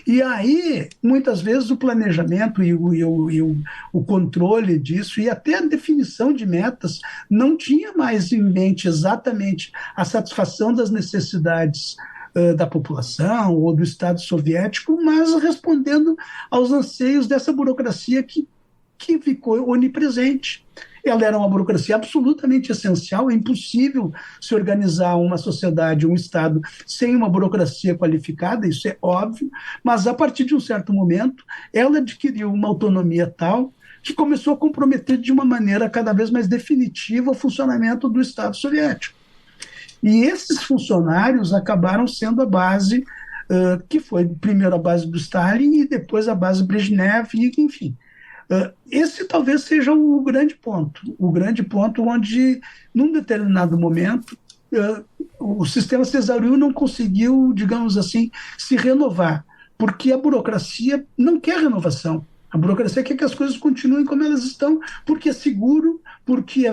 E aí, muitas vezes, o planejamento e o controle disso, e até a definição de metas, não tinha mais em mente exatamente a satisfação das necessidades da população ou do Estado soviético, mas respondendo aos anseios dessa burocracia que ficou onipresente. Ela era uma burocracia absolutamente essencial, é impossível se organizar uma sociedade, um Estado, sem uma burocracia qualificada, isso é óbvio, mas a partir de um certo momento, ela adquiriu uma autonomia tal que começou a comprometer de uma maneira cada vez mais definitiva o funcionamento do Estado soviético. E esses funcionários acabaram sendo a base, que foi primeiro a base do Stalin e depois a base Brezhnev, enfim. Esse talvez seja o grande ponto onde, num determinado momento, o sistema cesarino não conseguiu, digamos assim, se renovar, porque a burocracia não quer renovação. A burocracia quer que as coisas continuem como elas estão, porque é seguro, porque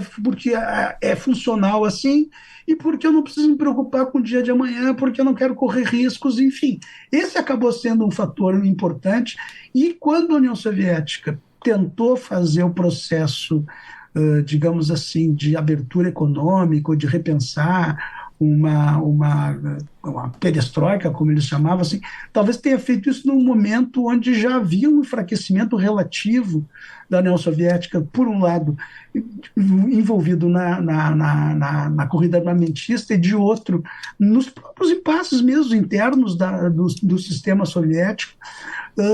é funcional assim, e porque eu não preciso me preocupar com o dia de amanhã, porque eu não quero correr riscos, enfim. Esse acabou sendo um fator importante, e quando a União Soviética tentou fazer o processo, digamos assim, de abertura econômica, de repensar uma perestroika, como eles chamavam, assim, talvez tenha feito isso num momento onde já havia um enfraquecimento relativo da União Soviética, por um lado, envolvido na corrida armamentista, e de outro, nos próprios impasses mesmo internos do sistema soviético.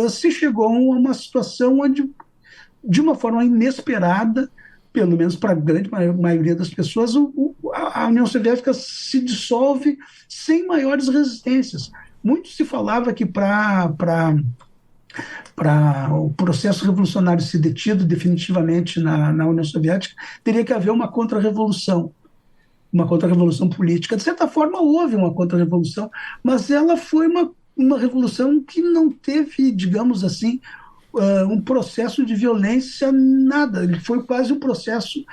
Se chegou a uma situação onde, de uma forma inesperada, pelo menos para a grande maioria das pessoas, a União Soviética se dissolve sem maiores resistências. Muito se falava que para o processo revolucionário ser detido definitivamente na União Soviética, teria que haver uma contra-revolução política. De certa forma, houve uma contra-revolução, mas ela foi uma revolução que não teve, digamos assim, um processo de violência, nada. Ele foi quase um processo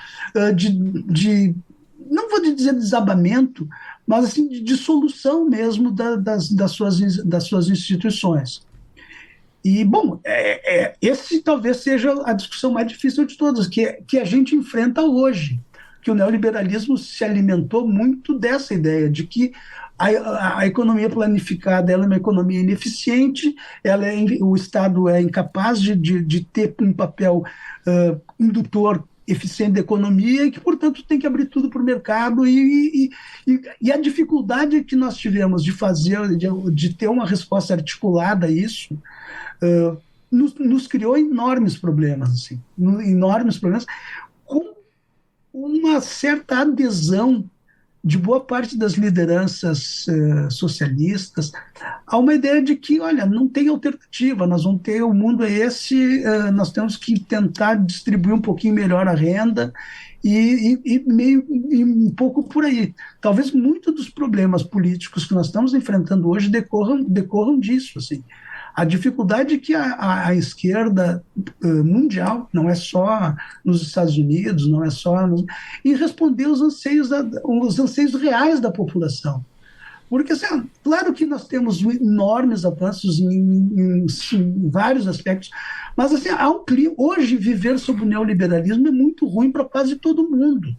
não vou dizer desabamento, mas assim, de dissolução mesmo das suas instituições. E, bom, esse talvez seja a discussão mais difícil de todas, que a gente enfrenta hoje, que o neoliberalismo se alimentou muito dessa ideia de que a economia planificada ela é uma economia ineficiente, o Estado é incapaz de ter um papel indutor eficiente da economia e que, portanto, tem que abrir tudo para o mercado e a dificuldade que nós tivemos de ter uma resposta articulada a isso nos criou enormes problemas, assim, com uma certa adesão de boa parte das lideranças socialistas a uma ideia de que, olha, não tem alternativa, nós vamos ter, o mundo é esse, nós temos que tentar distribuir um pouquinho melhor a renda e um pouco por aí. Talvez muitos dos problemas políticos que nós estamos enfrentando hoje decorram disso, assim. A dificuldade que a esquerda mundial, não é só nos Estados Unidos, não é só... em responder aos anseios reais da população. Porque, assim, claro que nós temos enormes avanços em vários aspectos, mas assim, hoje viver sob o neoliberalismo é muito ruim para quase todo mundo.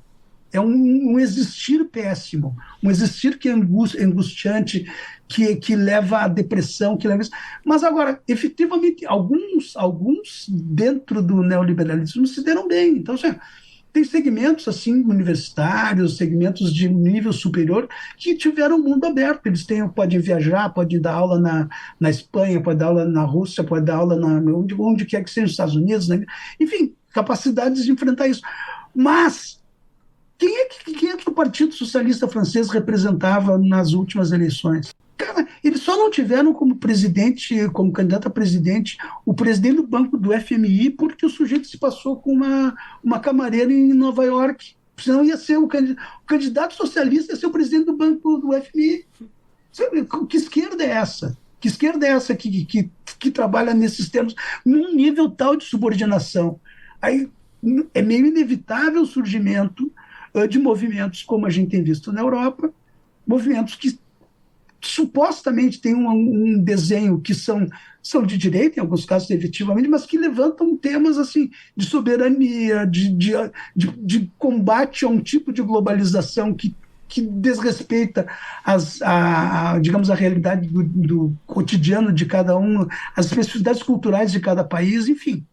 É um existir péssimo, um existir que é angustiante, que leva à depressão, Mas agora, efetivamente, alguns dentro do neoliberalismo se deram bem. Então, assim, tem segmentos assim universitários, segmentos de nível superior que tiveram o mundo aberto. Eles podem viajar, podem dar aula na Espanha, podem dar aula na Rússia, podem dar aula onde quer que seja, nos Estados Unidos, né? Enfim, capacidades de enfrentar isso. Mas quem é que o Partido Socialista Francês representava nas últimas eleições? Cara, eles só não tiveram como candidato a presidente, o presidente do banco do FMI, porque o sujeito se passou com uma camareira em Nova York. Senão ia ser o candidato socialista, ia ser o presidente do banco do FMI. Que esquerda é essa? Que esquerda é essa que trabalha nesses termos, num nível tal de subordinação? Aí é meio inevitável o surgimento de movimentos como a gente tem visto na Europa, movimentos que supostamente têm um desenho que são de direita, em alguns casos efetivamente, mas que levantam temas assim de soberania, de combate a um tipo de globalização que desrespeita digamos, a realidade do cotidiano de cada um, as especificidades culturais de cada país, enfim.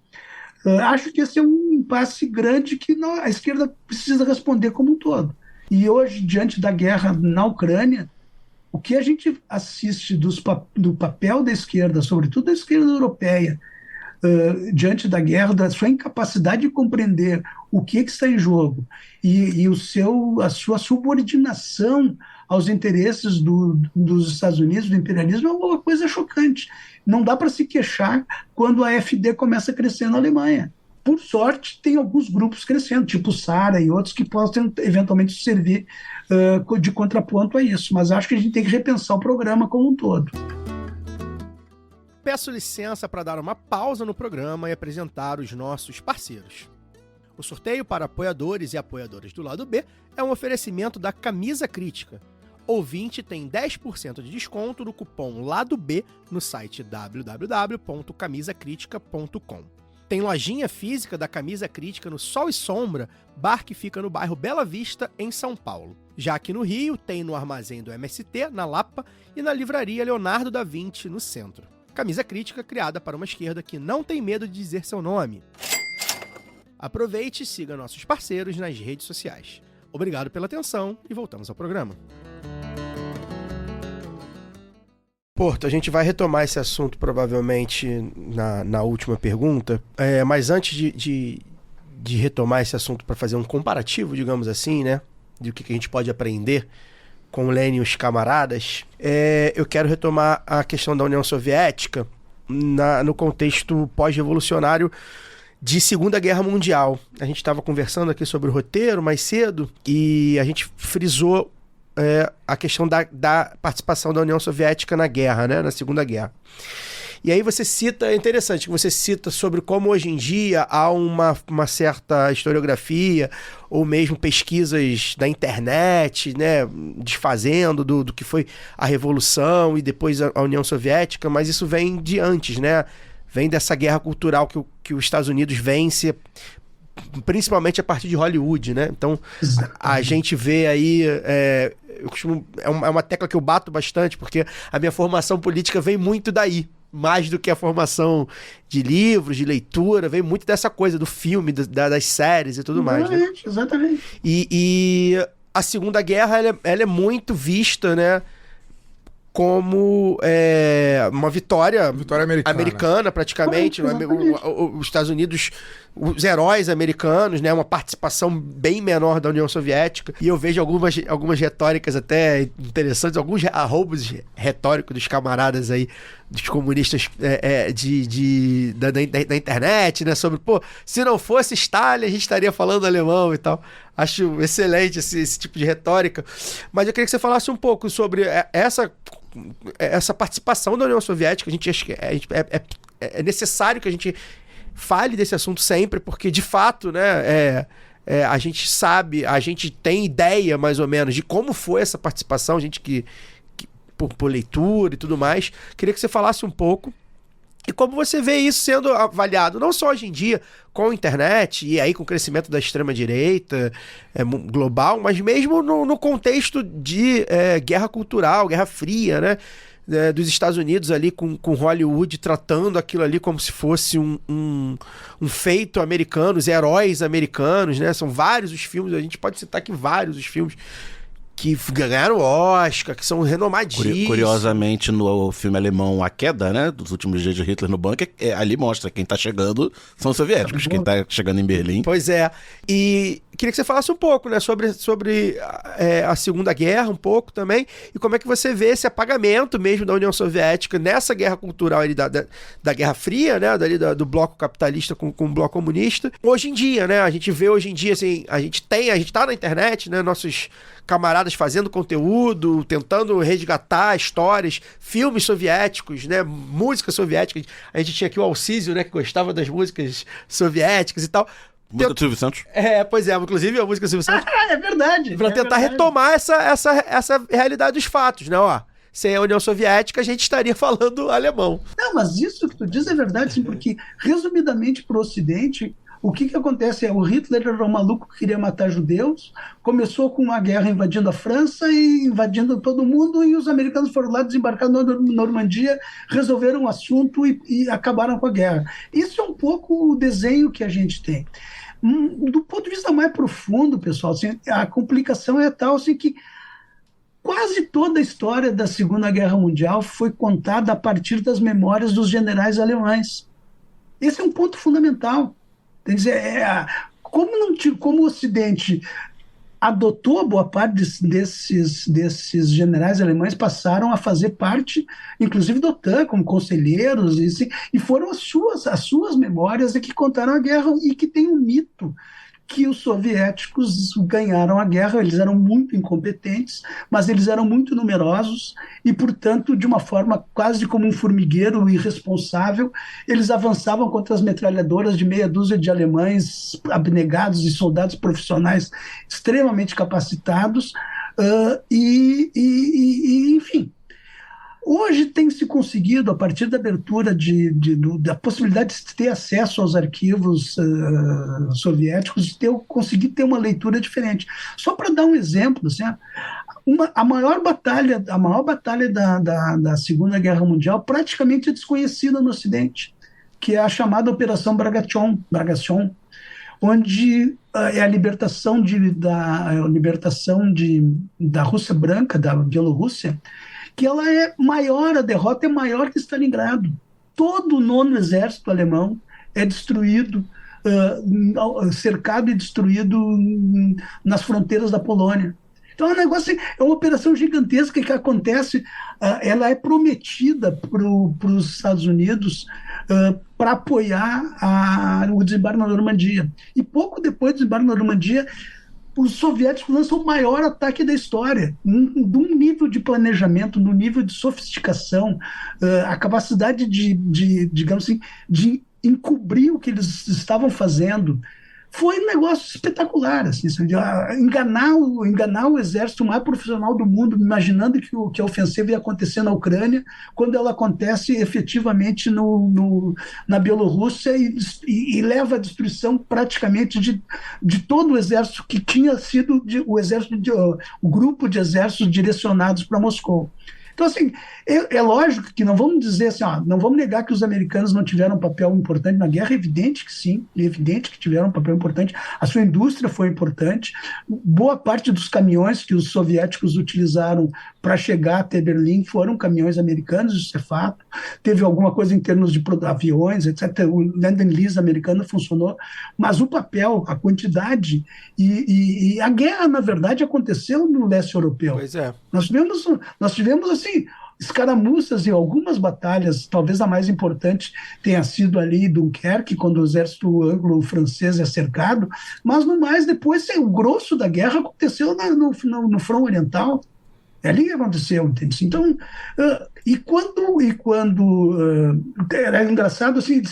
Acho que esse é um impasse grande que a esquerda precisa responder como um todo. E hoje, diante da guerra na Ucrânia, o que a gente assiste do papel da esquerda, sobretudo da esquerda europeia, diante da guerra, da sua incapacidade de compreender o que está em jogo e a sua subordinação aos interesses dos Estados Unidos, do imperialismo, é uma coisa chocante. Não dá para se queixar quando a AfD começa a crescer na Alemanha. Por sorte, tem alguns grupos crescendo, tipo o Sara e outros, que possam eventualmente servir de contraponto a isso. Mas acho que a gente tem que repensar o programa como um todo. Peço licença para dar uma pausa no programa e apresentar os nossos parceiros. O sorteio para apoiadores e apoiadoras do lado B é um oferecimento da Camisa Crítica. Ouvinte tem 10% de desconto no cupom LADO B no site www.camisacritica.com. Tem lojinha física da Camisa Crítica no Sol e Sombra, bar que fica no bairro Bela Vista, em São Paulo. Já aqui no Rio, tem no armazém do MST, na Lapa, e na livraria Leonardo da Vinci, no centro. Camisa Crítica criada para uma esquerda que não tem medo de dizer seu nome. Aproveite e siga nossos parceiros nas redes sociais. Obrigado pela atenção e voltamos ao programa. Porto, a gente vai retomar esse assunto provavelmente na última pergunta, mas antes de retomar esse assunto para fazer um comparativo, digamos assim, né, de o que a gente pode aprender com o Lenin e os camaradas, eu quero retomar a questão da União Soviética no contexto pós-revolucionário de Segunda Guerra Mundial. A gente estava conversando aqui sobre o roteiro mais cedo e a gente frisou a questão da participação da União Soviética na guerra, né, na Segunda Guerra. E aí você cita, é interessante que você cita sobre como hoje em dia há uma certa historiografia ou mesmo pesquisas da internet, né, desfazendo do que foi a Revolução e depois a União Soviética, mas isso vem de antes, né? Vem dessa guerra cultural que os Estados Unidos vence principalmente a partir de Hollywood, né? Então, a gente vê aí... é uma tecla que eu bato bastante, porque a minha formação política vem muito daí. Mais do que a formação de livros, de leitura, vem muito dessa coisa do filme, das séries e tudo mais, né? Exatamente. E a Segunda Guerra, ela é muito vista, né, como uma vitória americana praticamente. Os Estados Unidos, os heróis americanos, né, uma participação bem menor da União Soviética. E eu vejo algumas retóricas até interessantes, alguns arroubos retóricos dos camaradas aí, dos comunistas da internet, né, sobre, se não fosse Stalin, a gente estaria falando alemão e tal. Acho excelente esse tipo de retórica. Mas eu queria que você falasse um pouco sobre essa participação da União Soviética. A gente acha que é necessário que a gente fale desse assunto sempre, porque de fato, né, a gente sabe, a gente tem ideia mais ou menos de como foi essa participação, a gente que por leitura e tudo mais. Queria que você falasse um pouco e como você vê isso sendo avaliado, não só hoje em dia, com a internet e aí com o crescimento da extrema-direita global, mas mesmo no contexto de guerra cultural, Guerra Fria, né? Dos Estados Unidos ali com Hollywood tratando aquilo ali como se fosse um feito americano, os heróis americanos, né? São vários os filmes, a gente pode citar aqui vários os filmes que ganharam o Oscar, que são renomadíssimos. Curiosamente, no filme alemão A Queda, né, dos últimos dias de Hitler no bunker, ali mostra quem tá chegando são os soviéticos, quem tá chegando em Berlim. Pois é. E queria que você falasse um pouco, né, sobre a Segunda Guerra, um pouco também, e como é que você vê esse apagamento mesmo da União Soviética nessa guerra cultural ali da Guerra Fria, né, do bloco capitalista com o bloco comunista. Hoje em dia, né, a gente vê hoje em dia, assim, a gente tá na internet, né, nossos camaradas fazendo conteúdo, tentando resgatar histórias, filmes soviéticos, né, música soviética. A gente tinha aqui o Alcísio, né, que gostava das músicas soviéticas e tal. Música do Silvio Santos? Pois é, inclusive a música do Silvio Santos. É verdade. Pra tentar retomar essa realidade dos fatos, né, ó. Sem a União Soviética, a gente estaria falando alemão. Não, mas isso que tu diz é verdade, sim, porque, resumidamente, para o Ocidente, o que acontece o Hitler era um maluco que queria matar judeus, começou com uma guerra invadindo a França e invadindo todo mundo, e os americanos foram lá desembarcar na Normandia, resolveram o assunto e acabaram com a guerra. Isso é um pouco o desenho que a gente tem. Do ponto de vista mais profundo, pessoal, assim, a complicação é tal assim, que quase toda a história da Segunda Guerra Mundial foi contada a partir das memórias dos generais alemães. Esse é um ponto fundamental. Quer dizer, como o Ocidente adotou boa parte desses generais alemães, passaram a fazer parte, inclusive da OTAN, como conselheiros, e foram as suas memórias que contaram a guerra, e que tem um mito que os soviéticos ganharam a guerra. Eles eram muito incompetentes, mas eles eram muito numerosos e, portanto, de uma forma quase como um formigueiro irresponsável, eles avançavam contra as metralhadoras de meia dúzia de alemães abnegados e soldados profissionais extremamente capacitados, enfim. Hoje tem se conseguido, a partir da abertura da possibilidade de ter acesso aos arquivos soviéticos, conseguir ter uma leitura diferente. Só para dar um exemplo, assim, a maior batalha da Segunda Guerra Mundial praticamente é desconhecida no Ocidente, que é a chamada Operação Bagration, onde é a libertação da Rússia Branca, da Bielorrússia, que ela a derrota é maior que Stalingrado. Todo o 9º Exército Alemão é destruído, cercado e destruído nas fronteiras da Polônia. Então é uma operação gigantesca que acontece, ela é prometida para os Estados Unidos para apoiar o desembarque na Normandia. E pouco depois do desembarque na Normandia, os soviéticos lançam o maior ataque da história, de um nível de planejamento, no nível de sofisticação, a capacidade digamos assim, de encobrir o que eles estavam fazendo. Foi um negócio espetacular, assim, enganar o exército mais profissional do mundo, imaginando que a ofensiva ia acontecer na Ucrânia, quando ela acontece efetivamente na Bielorrússia e leva à destruição praticamente de todo o exército que tinha sido o grupo de exércitos direcionados para Moscou. Então, assim, é lógico que não vamos dizer assim, não vamos negar que os americanos não tiveram um papel importante na guerra, é evidente que sim, é evidente que tiveram um papel importante, a sua indústria foi importante, boa parte dos caminhões que os soviéticos utilizaram para chegar até Berlim foram caminhões americanos, isso é fato, teve alguma coisa em termos de aviões, etc., o Lend-Lease americano funcionou, mas o papel, a quantidade e a guerra, na verdade, aconteceu no leste europeu. Pois é. Nós tivemos assim, escaramuças em algumas batalhas, talvez a mais importante tenha sido ali em Dunkerque, quando o exército anglo-francês é cercado, mas no mais, depois, o grosso da guerra aconteceu no front oriental. É ali que aconteceu, entende? Então, era engraçado, assim,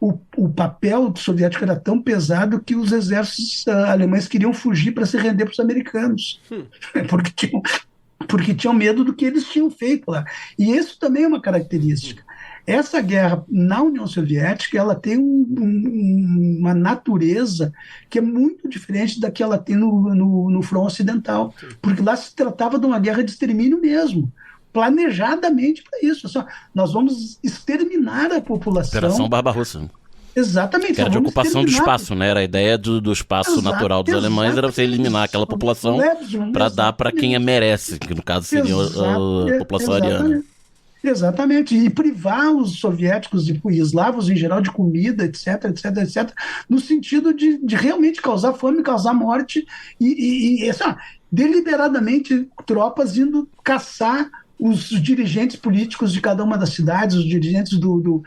o papel soviético era tão pesado que os exércitos alemães queriam fugir para se render para os americanos, porque tinham medo do que eles tinham feito lá. E isso também é uma característica. Essa guerra na União Soviética, ela tem uma natureza que é muito diferente da que ela tem no front ocidental, porque lá se tratava de uma guerra de extermínio mesmo, planejadamente para isso. Nós vamos exterminar a população. Operação Barbarossa. Exatamente. Que era de ocupação do espaço, né? Era a ideia do espaço natural dos alemães, era você eliminar aquela população para dar para quem a merece, que no caso seria a população ariana. Exatamente, e privar os soviéticos e eslavos em geral de comida, etc., no sentido de realmente causar fome, causar morte e deliberadamente tropas indo caçar os dirigentes políticos de cada uma das cidades, os dirigentes do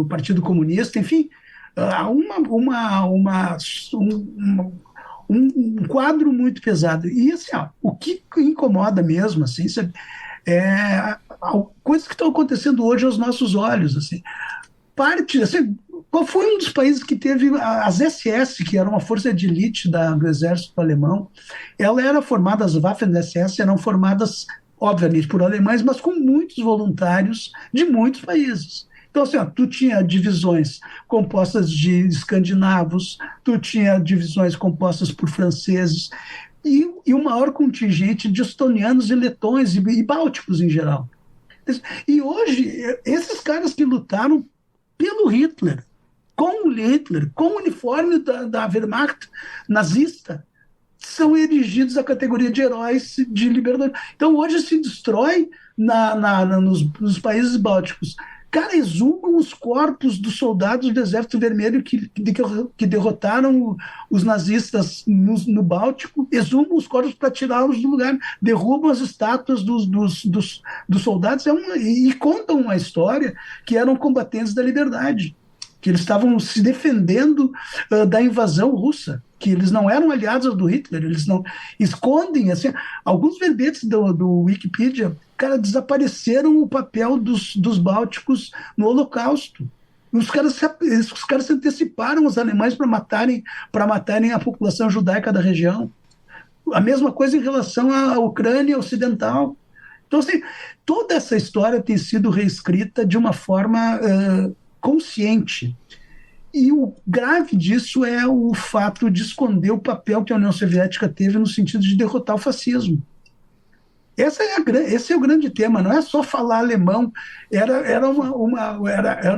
Partido Comunista, enfim, um quadro muito pesado. E assim, o que incomoda mesmo, assim, coisas que estão acontecendo hoje aos nossos olhos, assim. Qual foi um dos países que teve as SS, que era uma força de elite do exército alemão? Ela era formada, as Waffen-SS eram formadas, obviamente, por alemães, mas com muitos voluntários de muitos países. Então, assim, tu tinha divisões compostas de escandinavos, tu tinha divisões compostas por franceses, e o maior contingente de estonianos e letões e bálticos em geral. E hoje, esses caras que lutaram pelo Hitler, com o uniforme da Wehrmacht nazista, são erigidos à categoria de heróis de liberdade. Então, hoje se destrói nos países bálticos. Cara, exumam os corpos dos soldados do Exército Vermelho que derrotaram os nazistas no Báltico, exumam os corpos para tirá-los do lugar, derrubam as estátuas dos soldados e contam uma história que eram combatentes da liberdade, que eles estavam se defendendo da invasão russa, que eles não eram aliados do Hitler, eles não escondem, assim, alguns verbetes do Wikipedia, cara, desapareceram o papel dos bálticos no Holocausto. Os caras se anteciparam os alemães para matarem a população judaica da região. A mesma coisa em relação à Ucrânia Ocidental. Então, assim, toda essa história tem sido reescrita de uma forma consciente. E o grave disso é o fato de esconder o papel que a União Soviética teve no sentido de derrotar o fascismo. Esse é o grande tema, não é só falar alemão, era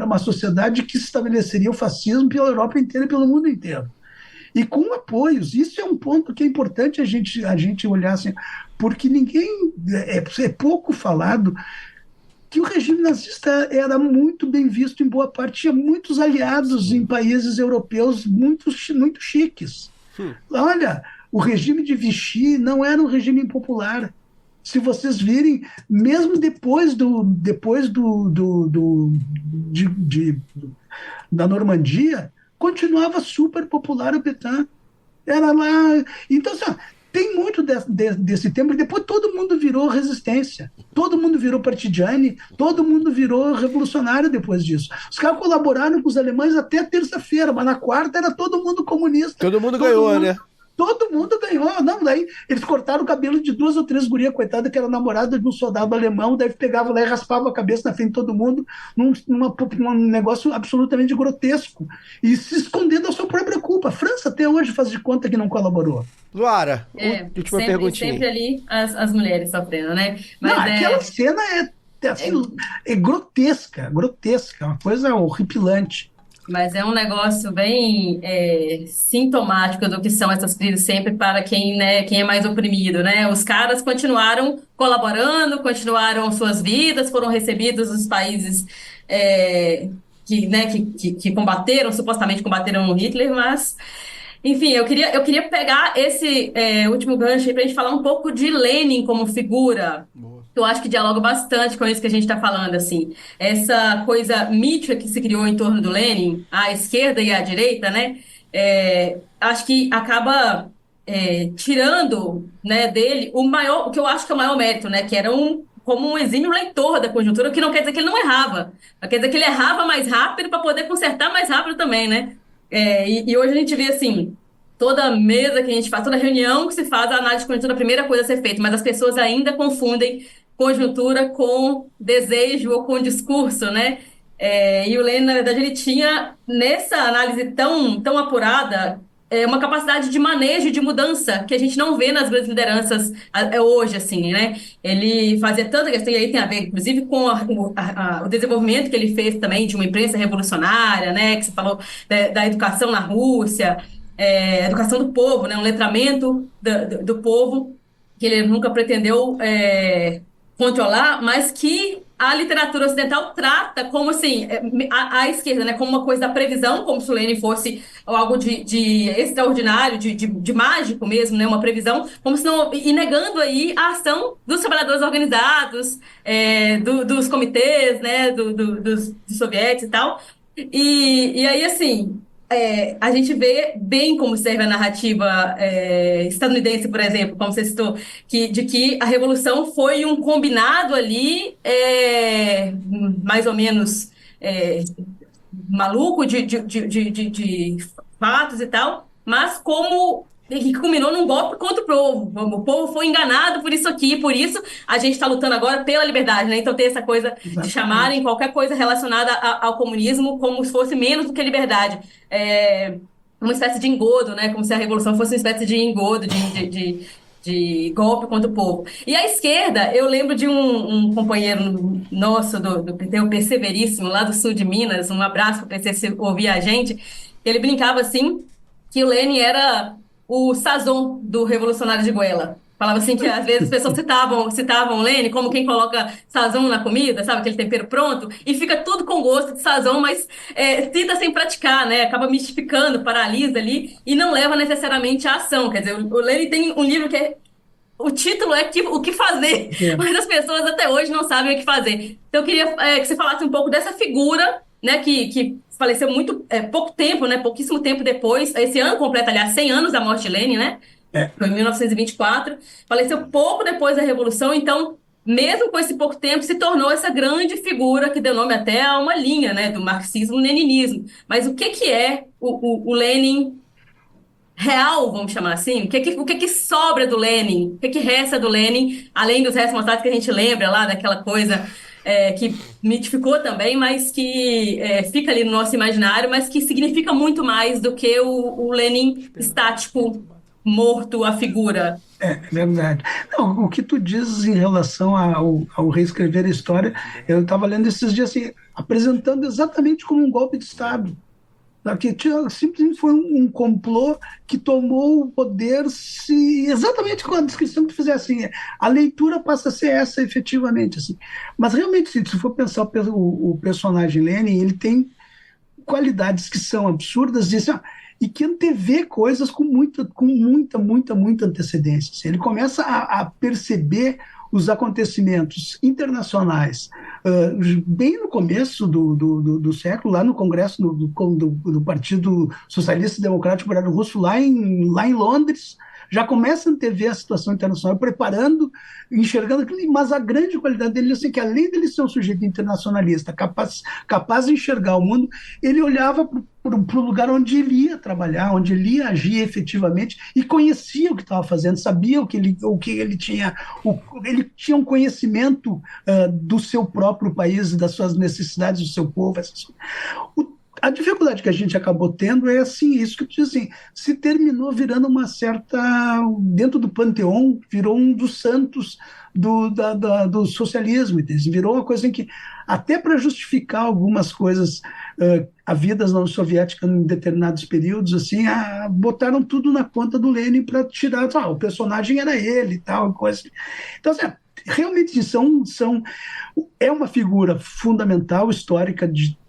uma sociedade que estabeleceria o fascismo pela Europa inteira e pelo mundo inteiro. E com apoios, isso é um ponto que é importante a gente olhar, assim, porque é pouco falado que o regime nazista era muito bem visto em boa parte, tinha muitos aliados em países europeus muito chiques. Olha, o regime de Vichy não era um regime impopular. Se vocês virem, mesmo depois da Normandia, continuava super popular o Petain. Era lá. Então, assim, tem muito desse tempo, e depois todo mundo virou resistência, todo mundo virou partigiani, todo mundo virou revolucionário depois disso. Os caras colaboraram com os alemães até terça-feira, mas na quarta era todo mundo comunista. Todo mundo ganhou, né? Todo mundo ganhou. Não, daí eles cortaram o cabelo de 2 ou 3 gurias, coitada, que era namorada de um soldado alemão, daí pegava lá e raspava a cabeça na frente de todo mundo, num negócio absolutamente grotesco. E se escondendo da sua própria culpa. A França até hoje faz de conta que não colaborou. Luara, última perguntinha. Sempre ali as mulheres sofrendo, né? Mas aquela cena é grotesca, uma coisa horripilante. Mas é um negócio bem sintomático do que são essas crises sempre para quem é mais oprimido, né? Os caras continuaram colaborando, continuaram suas vidas, foram recebidos nos países que supostamente combateram o Hitler, mas... Enfim, eu queria pegar esse último gancho aí para a gente falar um pouco de Lenin como figura. Eu acho que dialoga bastante com isso que a gente está falando, assim. Essa coisa mítica que se criou em torno do Lenin, a esquerda e a direita, né? Acho que acaba tirando, né, dele o que eu acho que é o maior mérito, né? Que era como um exímio leitor da conjuntura, o que não quer dizer que ele não errava. Quer dizer que ele errava mais rápido para poder consertar mais rápido também, né? E hoje a gente vê, assim, toda mesa que a gente faz, toda reunião que se faz, a análise de conjuntura é a primeira coisa a ser feita, mas as pessoas ainda confundem conjuntura com desejo ou com discurso, né? E o Lenin, na verdade, ele tinha, nessa análise tão apurada, uma capacidade de manejo e de mudança que a gente não vê nas grandes lideranças hoje, assim, né? Ele fazia tanta questão, e aí tem a ver, inclusive, com o desenvolvimento que ele fez também de uma imprensa revolucionária, né? Que você falou da educação na Rússia, educação do povo, né? Um letramento do povo, que ele nunca pretendeu controlar, mas que a literatura ocidental trata como, assim, a esquerda, né, como uma coisa da previsão, como se o Lenin fosse algo de extraordinário, de mágico mesmo, né, uma previsão, como se não, e negando aí a ação dos trabalhadores organizados, dos comitês, né, dos soviéticos e tal. E aí, assim, a gente vê bem como serve a narrativa estadunidense, por exemplo, como você citou, de que a Revolução foi um combinado ali, mais ou menos maluco de fatos e tal, mas que culminou num golpe contra o povo. O povo foi enganado por isso aqui, por isso a gente está lutando agora pela liberdade, né? Então tem essa coisa de chamarem qualquer coisa relacionada ao comunismo como se fosse menos do que liberdade. Uma espécie de engodo, né? Como se a revolução fosse uma espécie de engodo, de golpe contra o povo. E a esquerda, eu lembro de um companheiro nosso do PT, o PC Veríssimo, lá do sul de Minas, um abraço para o PC se ouvir a gente, ele brincava assim, que o Lenin era o Sazon do Revolucionário de Goela. Falava assim que às vezes as pessoas citavam o Lenin como quem coloca sazon na comida, sabe? Aquele tempero pronto, e fica tudo com gosto de sazon, mas cita sem praticar, né? Acaba mistificando, paralisa ali e não leva necessariamente à ação. Quer dizer, o Lenin tem um livro que o título é O que Fazer, mas as pessoas até hoje não sabem o que fazer. Então eu queria que você falasse um pouco dessa figura, né, que faleceu muito pouco tempo, né? Pouquíssimo tempo depois. Esse ano completa, aliás, 100 anos da morte de Lenin, né? Foi em 1924, faleceu pouco depois da Revolução, então, mesmo com esse pouco tempo, se tornou essa grande figura que deu nome até a uma linha, né, do marxismo-leninismo. Mas o que é o Lenin real, vamos chamar assim, o que que sobra do Lenin, o que resta do Lenin, além dos restos mortais que a gente lembra lá daquela coisa que mitificou também, mas que fica ali no nosso imaginário, mas que significa muito mais do que o Lenin estático, morto, a figura. É verdade. Não, o que tu dizes em relação ao reescrever a história, eu estava lendo esses dias assim, apresentando exatamente como um golpe de Estado. Que simplesmente foi um complô que tomou o poder exatamente com a descrição que tu fizer assim. A leitura passa a ser essa efetivamente. Assim. Mas realmente, se for pensar o personagem Lenin, ele tem qualidades que são absurdas e, assim, e que antevê coisas com muita antecedência. Assim. Ele começa a perceber os acontecimentos internacionais bem no começo do século, lá no Congresso do Partido Socialista e Democrático Operário Russo, lá em Londres, já começa a antever a situação internacional, preparando, enxergando aquilo, mas a grande qualidade dele é assim, que além dele ser um sujeito internacionalista, capaz de enxergar o mundo, ele olhava para o lugar onde ele ia trabalhar, onde ele ia agir efetivamente e conhecia o que estava fazendo, sabia o que ele tinha, ele tinha um conhecimento do seu próprio país, das suas necessidades, do seu povo. A dificuldade que a gente acabou tendo é assim, isso que eu disse assim, se terminou virando uma certa, dentro do panteão, virou um dos santos do socialismo, virou uma coisa em que, até para justificar algumas coisas havidas na União Soviética em determinados períodos, assim, botaram tudo na conta do Lenin para tirar, o personagem era ele e tal, coisa. Então, assim, realmente é uma figura fundamental, histórica,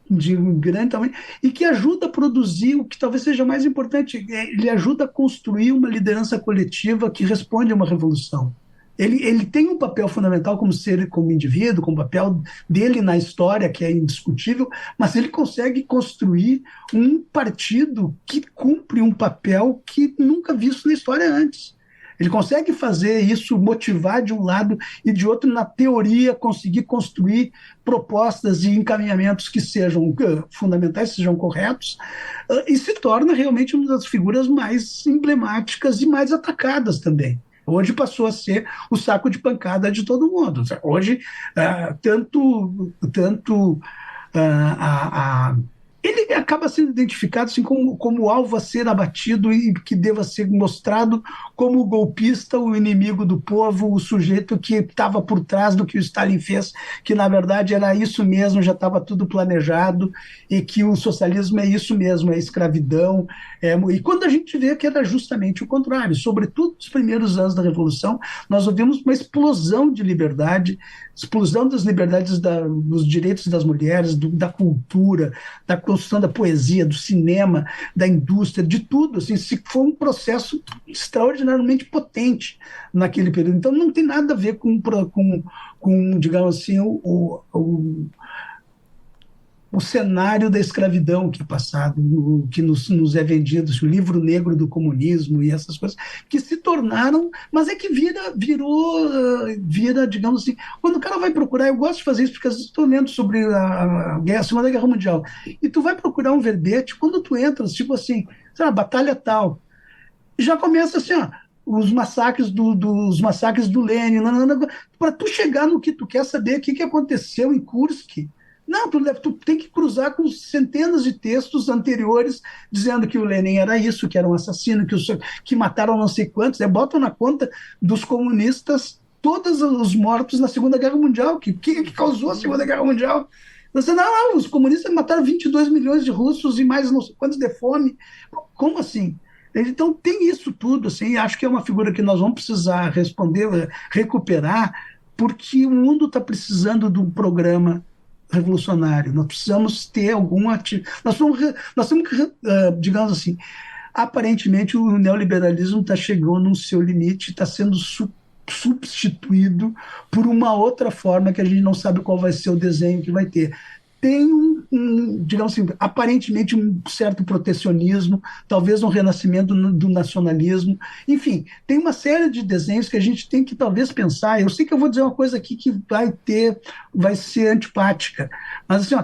de um grande tamanho, e que ajuda a produzir o que talvez seja mais importante, ele ajuda a construir uma liderança coletiva que responde a uma revolução. Ele tem um papel fundamental como ser, como indivíduo, como papel dele na história, que é indiscutível, mas ele consegue construir um partido que cumpre um papel que nunca visto na história antes. Ele consegue fazer isso, motivar de um lado e de outro, na teoria, conseguir construir propostas e encaminhamentos que sejam fundamentais, sejam corretos, e se torna realmente uma das figuras mais emblemáticas e mais atacadas também. Hoje passou a ser o saco de pancada de todo mundo. Hoje, ele acaba sendo identificado assim, como alvo a ser abatido e que deva ser mostrado como o golpista, o inimigo do povo, o sujeito que estava por trás do que o Stalin fez, que na verdade era isso mesmo, já estava tudo planejado, e que o socialismo é isso mesmo, é escravidão. E quando a gente vê que era justamente o contrário, sobretudo nos primeiros anos da Revolução, nós ouvimos uma explosão de liberdade, explosão das liberdades, dos direitos das mulheres, da cultura, da construção da poesia, do cinema, da indústria, de tudo. Assim, foi um processo extraordinariamente potente naquele período. Então, não tem nada a ver com digamos assim, o cenário da escravidão que é passado, que nos é vendido, o livro negro do comunismo e essas coisas, que se tornaram, mas é que vira, digamos assim, quando o cara vai procurar, eu gosto de fazer isso, porque às vezes estou lendo sobre a Segunda Guerra Mundial, e tu vai procurar um verbete, quando tu entras, tipo assim, sei lá, batalha tal, já começa assim, os massacres do Lenin, para tu chegar no que tu quer saber, o que aconteceu em Kursk. Não, tu tem que cruzar com centenas de textos anteriores dizendo que o Lenin era isso, que era um assassino, que mataram não sei quantos, botam na conta dos comunistas todos os mortos na Segunda Guerra Mundial, que causou a Segunda Guerra Mundial. Você, não, os comunistas mataram 22 milhões de russos e mais não sei quantos de fome. Como assim? Então tem isso tudo, assim, acho que é uma figura que nós vamos precisar responder, recuperar, porque o mundo está precisando de um programa revolucionário. Nós precisamos ter algum nós temos que, digamos assim, aparentemente o neoliberalismo está chegando no seu limite, está sendo substituído por uma outra forma que a gente não sabe qual vai ser o desenho que vai ter. Tem digamos assim, aparentemente um certo protecionismo, talvez um renascimento do nacionalismo, enfim, tem uma série de desenhos que a gente tem que talvez pensar. Eu sei que eu vou dizer uma coisa aqui que vai ser antipática, mas assim,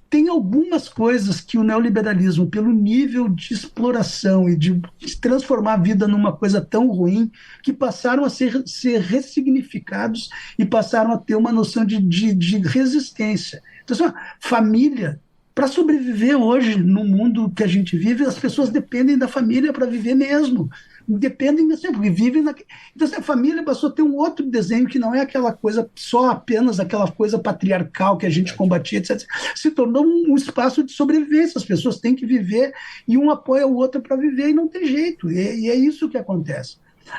tem algumas coisas que o neoliberalismo, pelo nível de exploração e de transformar a vida numa coisa tão ruim, que passaram a ser ressignificados e passaram a ter uma noção de resistência. Então, assim, família, para sobreviver hoje no mundo que a gente vive, as pessoas dependem da família para viver mesmo. Dependem, assim, porque vivem Então, assim, a família passou a ter um outro desenho que não é aquela coisa, só apenas aquela coisa patriarcal que a gente combatia, etc. Se tornou um espaço de sobrevivência. As pessoas têm que viver e um apoia o outro para viver e não tem jeito. E é isso que acontece.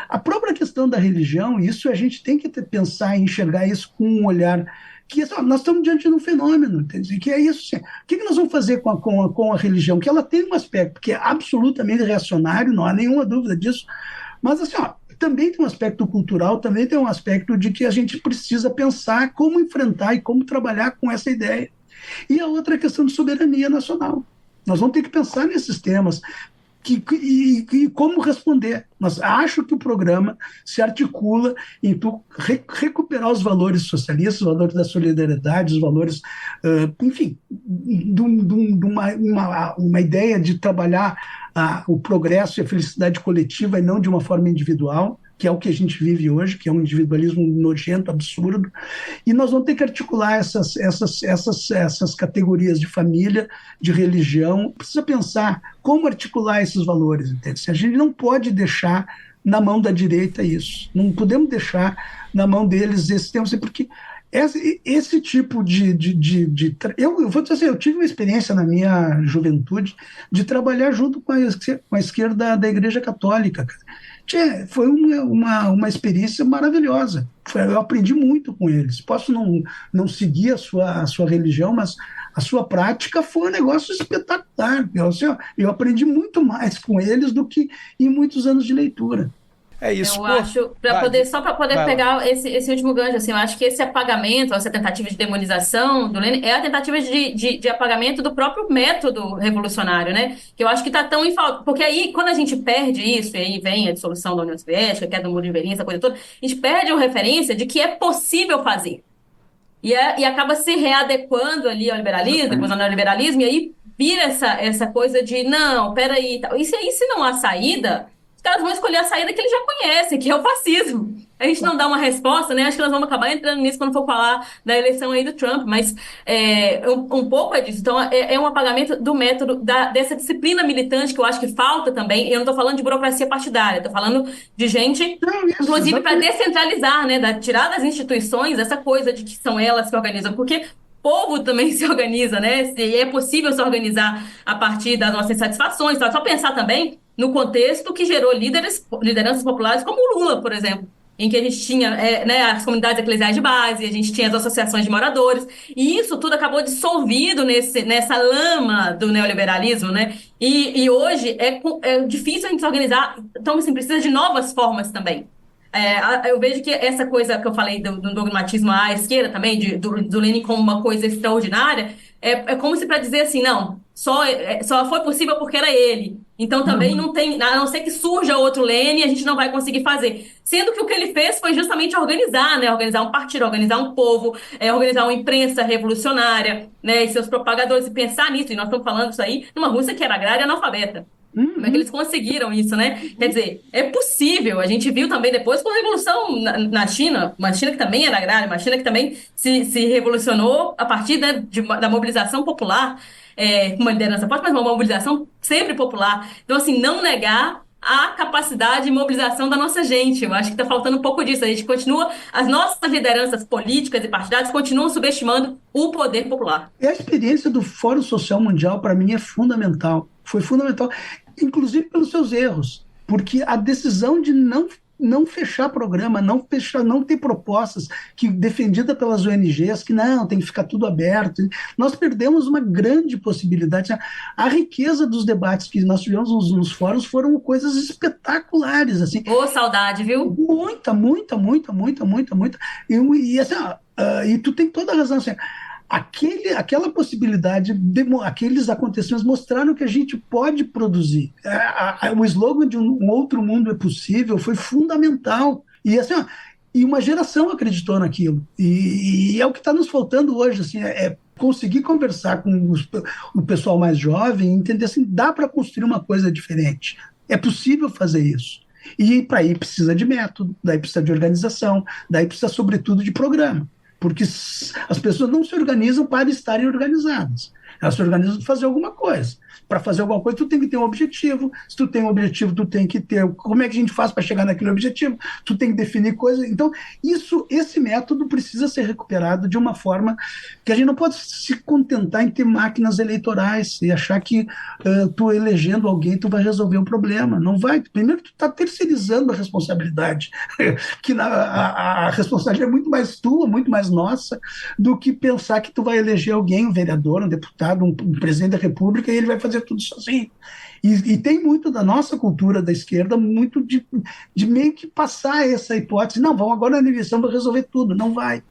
A própria questão da religião, isso a gente tem que pensar e enxergar isso com um olhar que nós estamos diante de um fenômeno, entende? Que é isso. Assim, o que nós vamos fazer com a religião? Que ela tem um aspecto que é absolutamente reacionário, não há nenhuma dúvida disso, mas assim, também tem um aspecto cultural, também tem um aspecto de que a gente precisa pensar como enfrentar e como trabalhar com essa ideia. E a outra é a questão de soberania nacional. Nós vamos ter que pensar nesses temas. E como responder. Mas acho que o programa se articula em recuperar os valores socialistas, os valores da solidariedade, os valores, enfim, de uma ideia de trabalhar o progresso e a felicidade coletiva e não de uma forma individual, que é o que a gente vive hoje, que é um individualismo nojento, absurdo, e nós vamos ter que articular essas categorias de família, de religião. Precisa pensar como articular esses valores, entende? A gente não pode deixar na mão da direita isso, não podemos deixar na mão deles esse tempo, porque esse tipo eu vou dizer assim, eu tive uma experiência na minha juventude de trabalhar junto com a esquerda da Igreja Católica, cara. Foi uma experiência maravilhosa. Eu aprendi muito com eles. Posso não seguir a sua religião, mas a sua prática foi um negócio espetacular. Eu aprendi muito mais com eles do que em muitos anos de leitura. É isso. Eu acho, para poder pegar esse último gancho, assim, eu acho que esse apagamento, essa tentativa de demonização do Lenin é a tentativa de apagamento do próprio método revolucionário, né? Que eu acho que está tão em falta. Porque aí, quando a gente perde isso, e aí vem a dissolução da União Soviética, queda do Muro de Berlim, essa coisa toda, a gente perde a referência de que é possível fazer. E acaba se readequando ali ao liberalismo, depois ao neoliberalismo, e aí vira essa coisa de, não, peraí, tal. E se não há saída, os caras vão escolher a saída que eles já conhecem, que é o fascismo. A gente não dá uma resposta, né? Acho que nós vamos acabar entrando nisso quando for falar da eleição aí do Trump, mas um pouco é disso. Então, é um apagamento do método, dessa disciplina militante que eu acho que falta também. Eu não estou falando de burocracia partidária, estou falando de gente, inclusive, para descentralizar, né? Tirar das instituições essa coisa de que são elas que organizam, porque povo também se organiza, né? E é possível se organizar a partir das nossas satisfações. Só pensar também no contexto que gerou lideranças populares como o Lula, por exemplo, em que a gente tinha as comunidades eclesiais de base, a gente tinha as associações de moradores, e isso tudo acabou dissolvido nessa lama do neoliberalismo, né? E hoje é difícil a gente se organizar, então assim, precisa de novas formas também. Eu vejo que essa coisa que eu falei do dogmatismo à esquerda também, do Lenin como uma coisa extraordinária, é como se para dizer assim, não, só foi possível porque era ele. Então também não tem, a não ser que surja outro Lenin, a gente não vai conseguir fazer. Sendo que o que ele fez foi justamente organizar, né? Organizar um partido, organizar um povo, organizar uma imprensa revolucionária, né? E seus propagadores, e pensar nisso. E nós estamos falando isso aí numa Rússia que era agrária e analfabeta. Como é que eles conseguiram isso, né? Quer dizer, é possível. A gente viu também depois com a revolução na China, uma China que também era agrária, uma China que também se revolucionou a partir, né, da mobilização popular, com uma liderança forte, mas uma mobilização sempre popular. Então, assim, não negar a capacidade de mobilização da nossa gente. Eu acho que está faltando um pouco disso. A gente continua, as nossas lideranças políticas e partidárias continuam subestimando o poder popular. E a experiência do Fórum Social Mundial, para mim, é fundamental. Foi fundamental, inclusive pelos seus erros, porque a decisão de não fechar programa, não ter propostas defendidas pelas ONGs, que não, tem que ficar tudo aberto. Nós perdemos uma grande possibilidade. A riqueza dos debates que nós tivemos nos fóruns foram coisas espetaculares. Assim. Saudade, viu? Muita. E assim, e tu tem toda a razão, assim, aquela possibilidade, aqueles acontecimentos mostraram que a gente pode produzir. O slogan de um outro mundo é possível foi fundamental. E assim, e uma geração acreditou naquilo. E é o que está nos faltando hoje. Assim, conseguir conversar com o pessoal mais jovem e entender assim, dá para construir uma coisa diferente. É possível fazer isso. E para aí precisa de método, daí precisa de organização, daí precisa, sobretudo, de programa. Porque as pessoas não se organizam para estarem organizadas. Elas se organizam para fazer alguma coisa. Para fazer alguma coisa, tu tem que ter um objetivo. Se tu tem um objetivo, tu tem que ter... Como é que a gente faz para chegar naquele objetivo? Tu tem que definir coisas. Então, esse método precisa ser recuperado de uma forma que a gente não pode se contentar em ter máquinas eleitorais e achar que tu elegendo alguém, tu vai resolver o problema. Não vai. Primeiro, tu está terceirizando a responsabilidade. Que a responsabilidade é muito mais tua, muito mais nossa, do que pensar que tu vai eleger alguém, um vereador, um deputado, um presidente da República, e ele vai fazer tudo sozinho. E tem muito da nossa cultura da esquerda, muito de meio que passar essa hipótese. Não, vamos agora na eleição para resolver tudo. Não vai.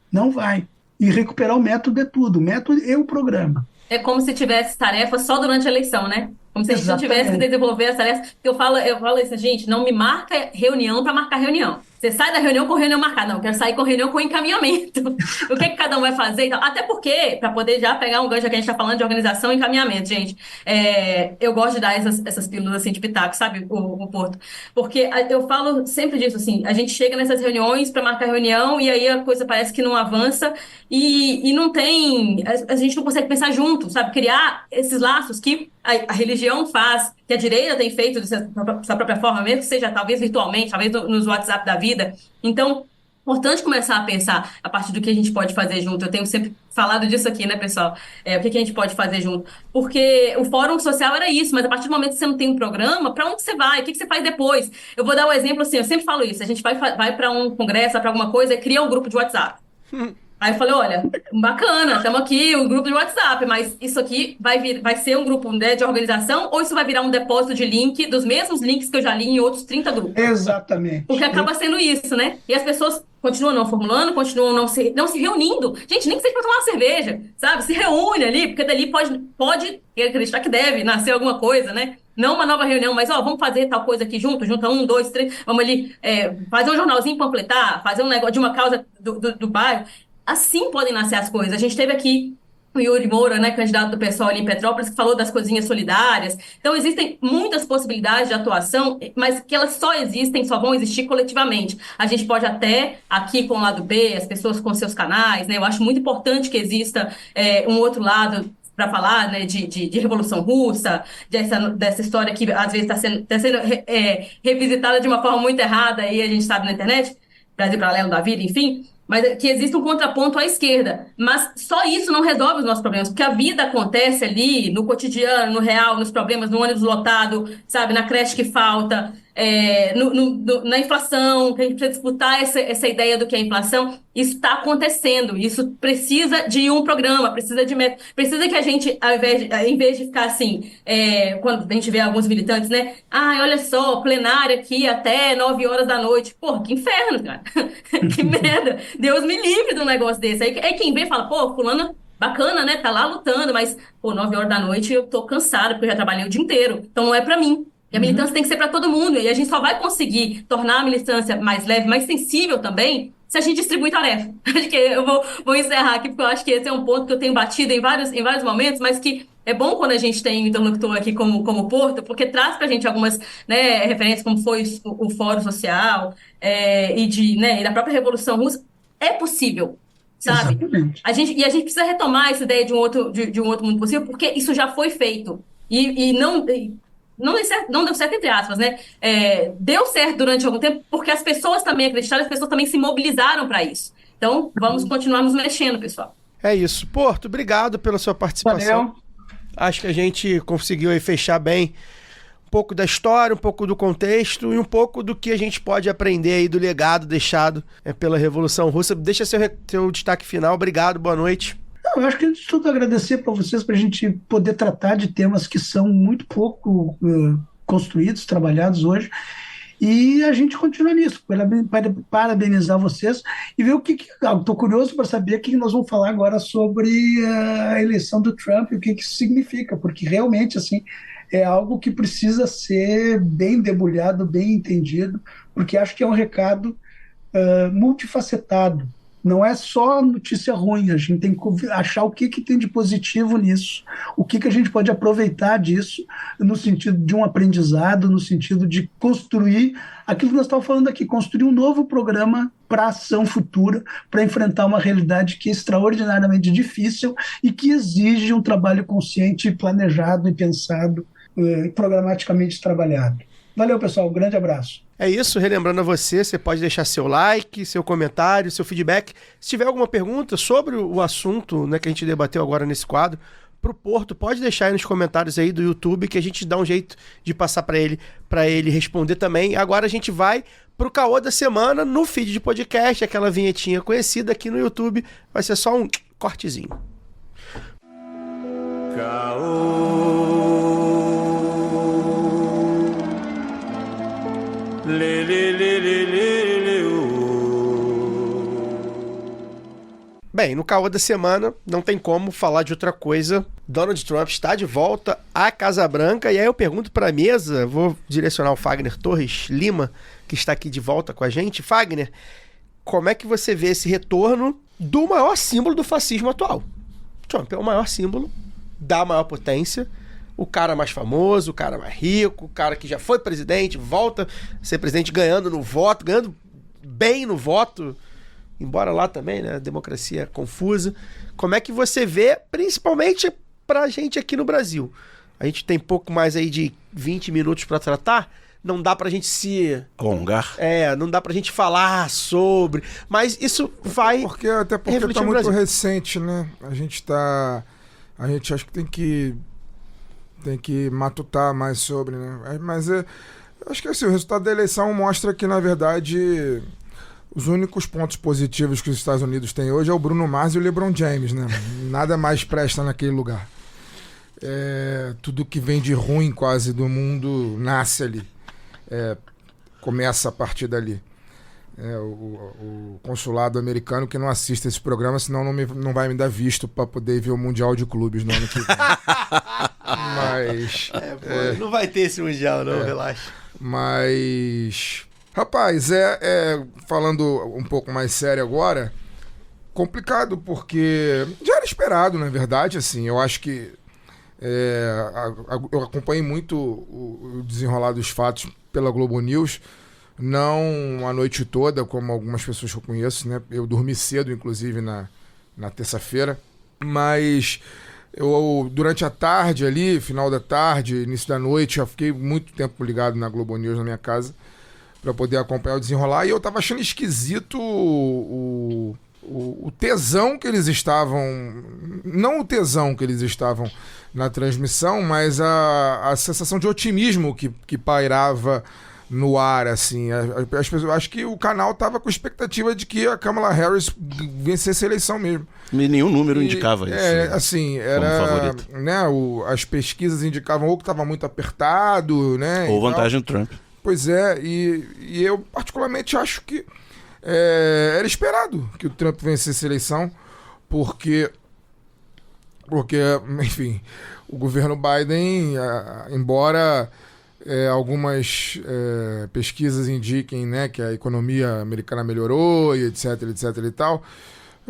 E recuperar o método é tudo. O método é o programa. É como se tivesse tarefa só durante a eleição, né? Como se a gente não tivesse que desenvolver as tarefas. Porque eu falo isso, gente, não me marca reunião para marcar reunião. Você sai da reunião com reunião marcada. Não, eu quero sair com reunião com encaminhamento. O que cada um vai fazer e tal. Até porque, para poder já pegar um gancho que a gente está falando de organização e encaminhamento, gente, eu gosto de dar essas pílulas assim de pitaco, sabe, o Porto? Porque eu falo sempre disso, assim, a gente chega nessas reuniões para marcar reunião e aí a coisa parece que não avança e não tem... A gente não consegue pensar junto, sabe? Criar esses laços que a religião faz, que a direita tem feito de sua própria forma, mesmo que seja talvez virtualmente, talvez nos WhatsApp da vida. Então, importante começar a pensar a partir do que a gente pode fazer junto. Eu tenho sempre falado disso aqui, né, pessoal? O que a gente pode fazer junto? Porque o fórum social era isso, mas a partir do momento que você não tem um programa, para onde você vai? O que você faz depois? Eu vou dar um exemplo assim, eu sempre falo isso, a gente vai para um congresso, para alguma coisa, cria um grupo de WhatsApp. Aí eu falei, olha, bacana, estamos aqui, um grupo de WhatsApp, mas isso aqui vai ser um grupo, né, de organização ou isso vai virar um depósito de link dos mesmos links que eu já li em outros 30 grupos? Exatamente. Porque acaba sendo isso, né? E as pessoas continuam não formulando, continuam não se reunindo. Gente, nem que seja para tomar uma cerveja, sabe? Se reúne ali, porque dali pode acreditar que deve nascer alguma coisa, né? Não uma nova reunião, mas vamos fazer tal coisa aqui junto, junta 1, 2, 3, vamos ali fazer um jornalzinho, panfletar, fazer um negócio de uma causa do bairro. Assim podem nascer as coisas. A gente teve aqui o Yuri Moura, né, candidato do PSOL ali em Petrópolis, que falou das coisinhas solidárias. Então, existem muitas possibilidades de atuação, mas que elas só vão existir coletivamente. A gente pode até, aqui com o lado B, as pessoas com seus canais, né, eu acho muito importante que exista um outro lado para falar, né, de Revolução Russa, dessa história que às vezes está sendo revisitada de uma forma muito errada, aí a gente sabe na internet, Brasil Paralelo da Vida, enfim, mas que existe um contraponto à esquerda. Mas só isso não resolve os nossos problemas, porque a vida acontece ali, no cotidiano, no real, nos problemas, no ônibus lotado, sabe, na creche que falta, na inflação, que a gente precisa disputar essa ideia do que é inflação. Isso está acontecendo, isso precisa de um programa, precisa que a gente, em vez de ficar assim, quando a gente vê alguns militantes, né, olha só, plenária aqui até 9 horas da noite, porra, que inferno, cara, que merda, Deus me livre de um negócio desse, aí quem vê fala, pô, fulana, bacana, né, tá lá lutando, mas, pô, 9 horas da noite eu tô cansada, porque eu já trabalhei o dia inteiro, então não é pra mim. E a militância tem que ser para todo mundo. E a gente só vai conseguir tornar a militância mais leve, mais sensível também, se a gente distribuir tarefa. Acho que eu vou encerrar aqui, porque eu acho que esse é um ponto que eu tenho batido em vários momentos, mas que é bom quando a gente tem um interlocutor aqui como Porto, porque traz para a gente algumas, né, referências, como foi o Fórum Social e da própria Revolução Russa. É possível, sabe? A gente precisa retomar essa ideia de um outro mundo possível, porque isso já foi feito. E não deu certo, entre aspas, né? Deu certo durante algum tempo, porque as pessoas também acreditaram, as pessoas também se mobilizaram para isso. Então, vamos continuar nos mexendo, pessoal. É isso. Porto, obrigado pela sua participação. Valeu. Acho que a gente conseguiu aí fechar bem um pouco da história, um pouco do contexto e um pouco do que a gente pode aprender aí do legado deixado pela Revolução Russa. Deixa seu destaque final. Obrigado, boa noite. Eu acho que antes de tudo agradecer para vocês, para a gente poder tratar de temas que são muito pouco construídos, trabalhados hoje, e a gente continua nisso, parabenizar vocês e ver estou curioso para saber o que nós vamos falar agora sobre a eleição do Trump e o que isso significa, porque realmente assim, é algo que precisa ser bem debulhado, bem entendido, porque acho que é um recado multifacetado. Não é só notícia ruim, a gente tem que achar o que tem de positivo nisso, o que a gente pode aproveitar disso, no sentido de um aprendizado, no sentido de construir aquilo que nós estávamos falando aqui, construir um novo programa para ação futura, para enfrentar uma realidade que é extraordinariamente difícil e que exige um trabalho consciente, planejado e pensado, programaticamente trabalhado. Valeu, pessoal. Um grande abraço. É isso, relembrando a você pode deixar seu like, seu comentário, seu feedback. Se tiver alguma pergunta sobre o assunto, né, que a gente debateu agora nesse quadro, pro Porto, pode deixar aí nos comentários aí do YouTube que a gente dá um jeito de passar para ele responder também. Agora a gente vai pro Caô da Semana no feed de podcast, aquela vinhetinha conhecida aqui no YouTube. Vai ser só um cortezinho. Caô. Lê, lê, lê, lê, lê, lê, Bem, no Caô da Semana não tem como falar de outra coisa. Donald Trump está de volta à Casa Branca e aí eu pergunto para a mesa, vou direcionar o Fagner Torres Lima, que está aqui de volta com a gente. Fagner, como é que você vê esse retorno do maior símbolo do fascismo atual? Trump é o maior símbolo da maior potência, o cara mais famoso, o cara mais rico, o cara que já foi presidente, volta a ser presidente ganhando no voto, ganhando bem no voto, embora lá também, né, a democracia é confusa. Como é que você vê, principalmente pra gente aqui no Brasil? A gente tem pouco mais aí de 20 minutos para tratar, não dá pra gente se alongar. Não dá pra gente falar sobre, mas isso vai até porque tá muito recente, né? A gente acho que tem que matutar mais sobre, né? Mas acho que assim, o resultado da eleição mostra que, na verdade, os únicos pontos positivos que os Estados Unidos têm hoje é o Bruno Mars e o LeBron James, né? Nada mais presta naquele lugar. Tudo que vem de ruim quase do mundo nasce ali. Começa a partir dali. O consulado americano que não assiste esse programa, senão não vai me dar visto para poder ver o Mundial de Clubes no ano que vem. Mas não vai ter esse Mundial, não, relaxa. Mas, rapaz, falando um pouco mais sério agora, complicado, porque já era esperado, na verdade, assim, eu acho que eu acompanhei muito o desenrolar dos fatos pela Globo News, não a noite toda, como algumas pessoas que eu conheço, né? Eu dormi cedo, inclusive, na terça-feira, mas eu, durante a tarde ali, final da tarde, início da noite, já fiquei muito tempo ligado na Globo News na minha casa para poder acompanhar o desenrolar, e eu tava achando esquisito o tesão que eles estavam, não o tesão que eles estavam na transmissão, mas a sensação de otimismo que pairava no ar, assim. As pessoas, acho que o canal tava com expectativa de que a Kamala Harris vencesse a eleição mesmo. E nenhum número indicava isso. Assim, era, né, as pesquisas indicavam ou que estava muito apertado, né? Ou vantagem do Trump. Pois é, e eu particularmente acho que era esperado que o Trump vencesse a eleição, porque, enfim, o governo Biden, embora algumas pesquisas indiquem, né, que a economia americana melhorou e etc e tal,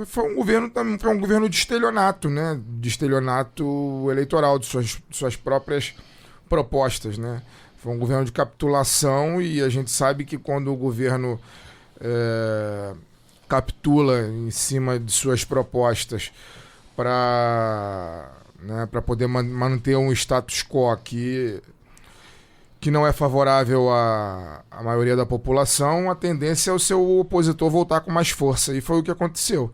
foi um governo de estelionato, né, de estelionato eleitoral, de suas próprias propostas, né. Foi um governo de capitulação, e a gente sabe que quando o governo capitula em cima de suas propostas para poder manter um status quo que não é favorável à maioria da população, a tendência é o seu opositor voltar com mais força, e foi o que aconteceu.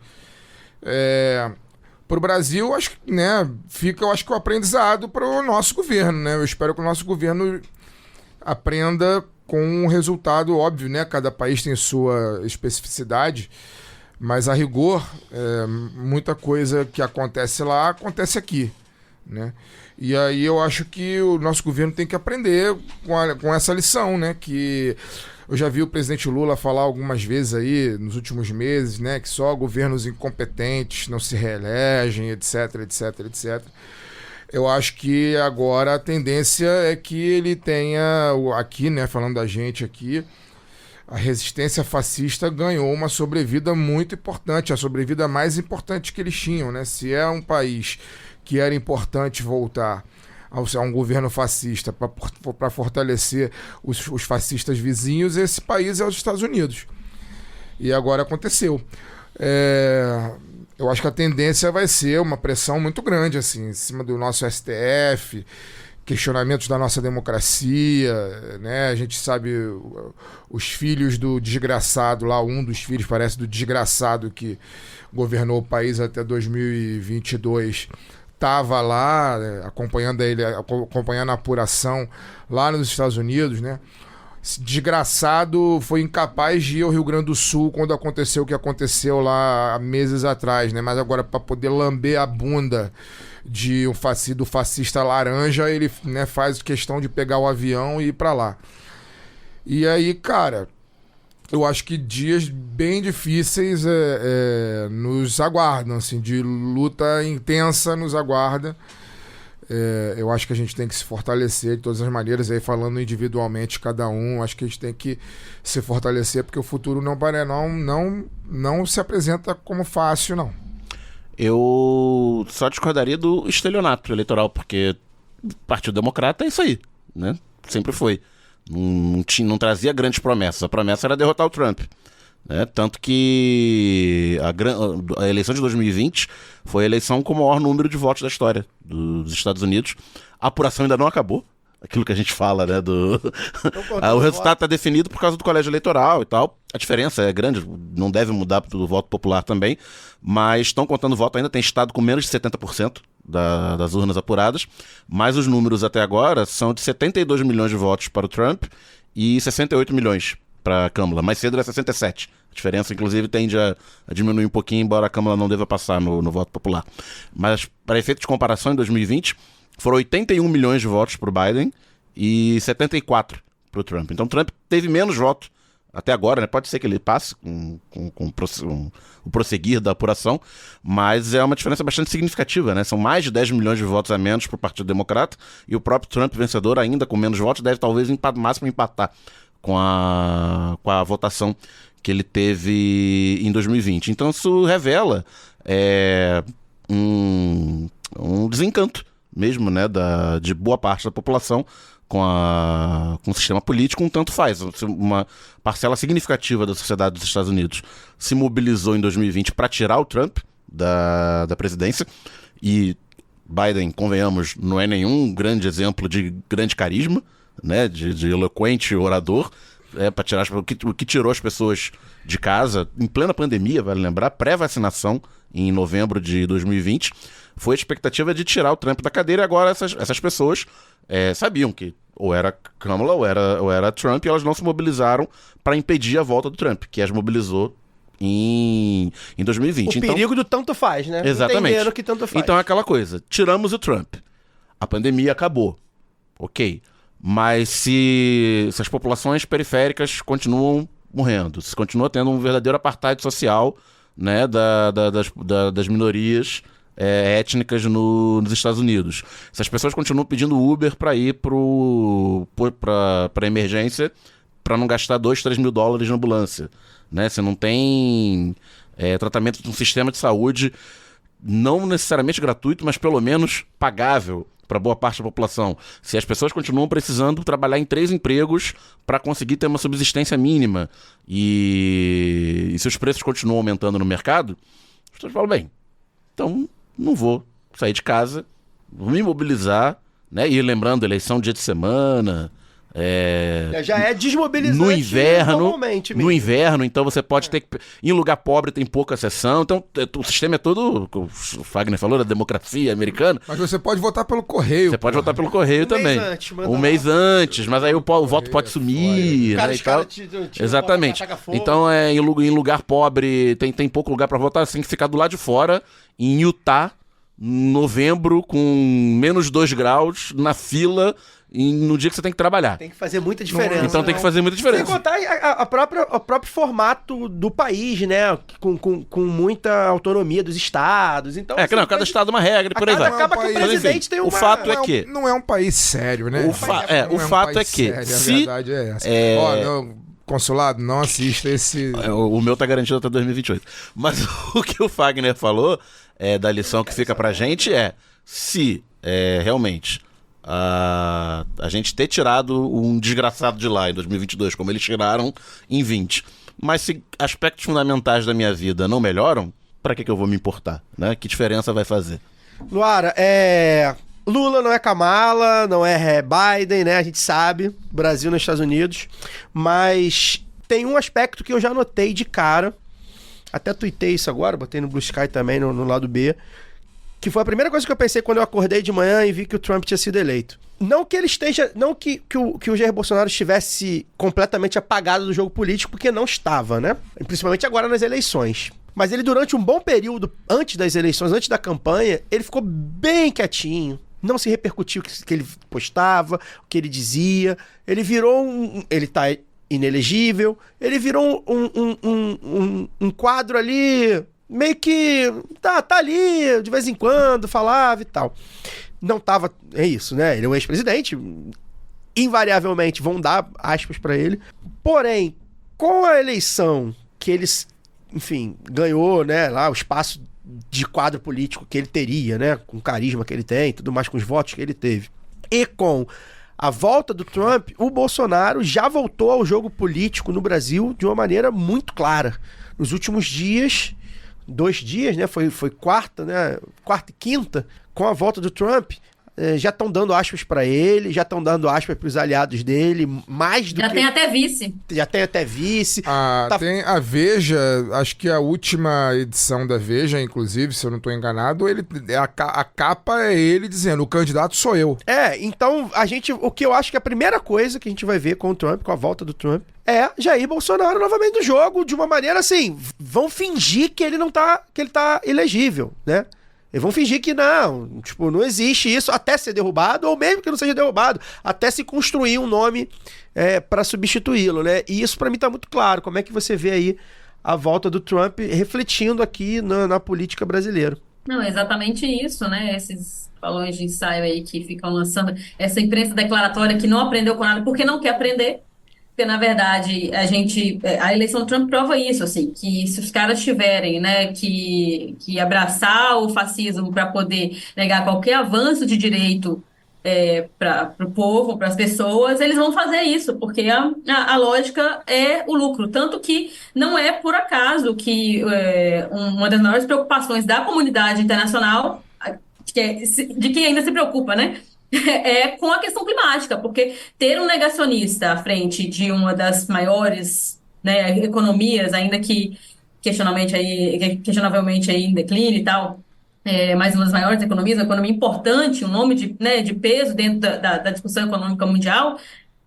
Para o Brasil, acho que, né, fica, eu acho que o aprendizado para o nosso governo, né? Eu espero que o nosso governo aprenda com um resultado óbvio, né? Cada país tem sua especificidade, mas a rigor, muita coisa que acontece lá acontece aqui, né? E aí eu acho que o nosso governo tem que aprender com essa lição, né? Que eu já vi o presidente Lula falar algumas vezes aí nos últimos meses, né? Que só governos incompetentes não se reelegem, etc, etc, etc. Eu acho que agora a tendência é que ele tenha, aqui, né, falando da gente aqui, a resistência fascista ganhou uma sobrevida muito importante, a sobrevida mais importante que eles tinham, né? Se é um país que era importante voltar a um governo fascista para fortalecer os fascistas vizinhos, esse país é os Estados Unidos. E agora aconteceu. Eu acho que a tendência vai ser uma pressão muito grande assim, em cima do nosso STF, questionamentos da nossa democracia, né? A gente sabe os filhos do desgraçado lá, um dos filhos parece do desgraçado que governou o país até 2022, estava lá, né, acompanhando a apuração lá nos Estados Unidos, né? Esse desgraçado foi incapaz de ir ao Rio Grande do Sul quando aconteceu o que aconteceu lá há meses atrás, né? Mas agora, para poder lamber a bunda do fascista laranja, ele, né, faz questão de pegar o avião e ir para lá. E aí, cara, eu acho que dias bem difíceis nos aguardam, assim, de luta intensa nos aguarda. Eu acho que a gente tem que se fortalecer de todas as maneiras, aí falando individualmente cada um, acho que a gente tem que se fortalecer, porque o futuro não se apresenta como fácil, não. Eu só discordaria do estelionato eleitoral, porque o Partido Democrata é isso aí, né? Sempre foi. Não trazia grandes promessas. A promessa era derrotar o Trump. Né? Tanto que a eleição de 2020 foi a eleição com o maior número de votos da história dos Estados Unidos. A apuração ainda não acabou. Aquilo que a gente fala, né? O resultado está definido por causa do colégio eleitoral e tal. A diferença é grande, não deve mudar do voto popular também, mas estão contando voto ainda, tem estado com menos de 70% das urnas apuradas, mas os números até agora são de 72 milhões de votos para o Trump e 68 milhões para a Câmara. Mais cedo era 67. A diferença, inclusive, tende a diminuir um pouquinho, embora a Câmara não deva passar no voto popular. Mas, para efeito de comparação, em 2020, foram 81 milhões de votos para o Biden e 74 para o Trump. Então, o Trump teve menos votos até agora, né? Pode ser que ele passe com o prosseguir da apuração, mas é uma diferença bastante significativa, né? São mais de 10 milhões de votos a menos para o Partido Democrata, e o próprio Trump, vencedor, ainda com menos votos, deve talvez no máximo empatar com a votação que ele teve em 2020. Então isso revela um desencanto mesmo, né, de boa parte da população com o sistema político, um tanto faz. Uma parcela significativa da sociedade dos Estados Unidos se mobilizou em 2020 para tirar o Trump da presidência, e Biden, convenhamos, não é nenhum grande exemplo de grande carisma, né, de eloquente orador, para tirar o que tirou as pessoas de casa em plena pandemia, vale lembrar, pré-vacinação em novembro de 2020, foi a expectativa de tirar o Trump da cadeira, e agora essas pessoas sabiam que ou era Kamala ou era Trump, e elas não se mobilizaram para impedir a volta do Trump, que as mobilizou em 2020. O perigo do tanto faz, né? Exatamente. Entenderam que tanto faz. Então é aquela coisa, tiramos o Trump, a pandemia acabou, ok, mas se as populações periféricas continuam morrendo, se continua tendo um verdadeiro apartheid social, né, das minorias étnicas nos Estados Unidos, se as pessoas continuam pedindo Uber para ir para emergência, para não gastar $2-3 mil na ambulância, né? Se não tem tratamento de um sistema de saúde não necessariamente gratuito, mas pelo menos pagável para boa parte da população, se as pessoas continuam precisando trabalhar em 3 empregos para conseguir ter uma subsistência mínima, e se os preços continuam aumentando no mercado, as pessoas falam, bem, então não vou sair de casa, vou me mobilizar, né? E lembrando, eleição dia de semana, já é desmobilizante no inverno, normalmente mesmo. No inverno, então você pode ter que... Em lugar pobre tem pouca sessão, então o sistema é todo... O Fagner falou da democracia americana. Mas você pode votar pelo correio. Você pode votar pelo correio também. Um mês antes, mas aí o voto pode sumir, né, e tal. Exatamente. Então, em lugar pobre tem pouco lugar para votar, você tem que ficar do lado de fora, em Utah, em novembro, com menos 2 graus, na fila... no dia que você tem que trabalhar. Tem que fazer muita diferença. Então tem que fazer muita diferença. Sem contar o próprio formato do país, né? Com muita autonomia dos estados. Então, cada estado é uma regra, por aí vai. Acaba que o presidente tem uma... O fato é que... Não é um país sério, né? O fato é que... A verdade é essa. consulado, não assista esse... O meu tá garantido até 2028. Mas o que o Fagner falou, da lição que fica pra gente se realmente a gente ter tirado um desgraçado de lá em 2022, como eles tiraram em 20, mas se aspectos fundamentais da minha vida não melhoram, pra que eu vou me importar, né? Que diferença vai fazer? Luara, Lula não é Kamala, não é Biden, né? A gente sabe, Brasil nos Estados Unidos, mas tem um aspecto que eu já notei de cara, até tuitei isso agora, botei no Blue Sky também, no lado B, que foi a primeira coisa que eu pensei quando eu acordei de manhã e vi que o Trump tinha sido eleito. Não que ele esteja, não que o Jair Bolsonaro estivesse completamente apagado do jogo político, porque não estava, né? Principalmente agora nas eleições. Mas ele, durante um bom período, antes das eleições, antes da campanha, ele ficou bem quietinho. Não se repercutiu o que ele postava, o que ele dizia. Ele virou ele tá inelegível. Ele virou um quadro ali, meio que tá ali, de vez em quando, falava e tal. Não tava... É isso, né? Ele é um ex-presidente. Invariavelmente vão dar aspas pra ele. Porém, com a eleição que eles... Enfim, ganhou, né, lá o espaço de quadro político que ele teria, né, com o carisma que ele tem, tudo mais, com os votos que ele teve. E com a volta do Trump, o Bolsonaro já voltou ao jogo político no Brasil de uma maneira muito clara. Nos últimos dias, 2 dias, né, foi quarta, né, quarta e quinta, com a volta do Trump, já estão dando aspas para ele, já estão dando aspas para os aliados dele, mais do já que... tem até vice. Já tem até vice. Tem a Veja, acho que a última edição da Veja, inclusive, se eu não estou enganado, a capa é ele dizendo, o candidato sou eu. Então, o que eu acho que a primeira coisa que a gente vai ver com o Trump, com a volta do Trump, é Jair Bolsonaro novamente no jogo, de uma maneira assim, vão fingir que ele que ele tá elegível, né? Eles vão fingir que não existe isso até ser derrubado, ou mesmo que não seja derrubado, até se construir um nome para substituí-lo, né? E isso para mim tá muito claro. Como é que você vê aí a volta do Trump refletindo aqui na política brasileira? Não, é exatamente isso, né? Esses balões de ensaio aí que ficam lançando, essa imprensa declaratória que não aprendeu com nada, porque não quer aprender. Porque, na verdade, a eleição do Trump prova isso, assim, que se os caras tiverem, né, que abraçar o fascismo para poder negar qualquer avanço de direito para o povo, para as pessoas, eles vão fazer isso, porque a lógica é o lucro. Tanto que não é por acaso que uma das maiores preocupações da comunidade internacional, de quem ainda se preocupa, né? Com a questão climática, porque ter um negacionista à frente de uma das maiores, né, economias, ainda que questionavelmente aí em declínio e tal, mas uma das maiores economias, uma economia importante, um nome de peso dentro da discussão econômica mundial,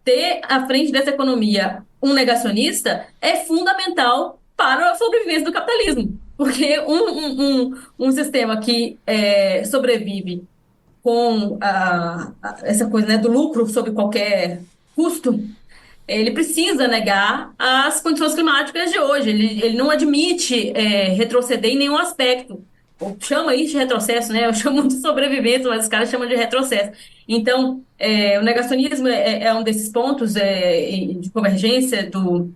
ter à frente dessa economia um negacionista é fundamental para a sobrevivência do capitalismo, porque um sistema que sobrevive com essa coisa, né, do lucro sob qualquer custo, ele precisa negar as condições climáticas de hoje. Ele não admite retroceder em nenhum aspecto. Chama isso de retrocesso, né? Eu chamo de sobrevivência, mas os caras chamam de retrocesso. Então, o negacionismo é um desses pontos de convergência do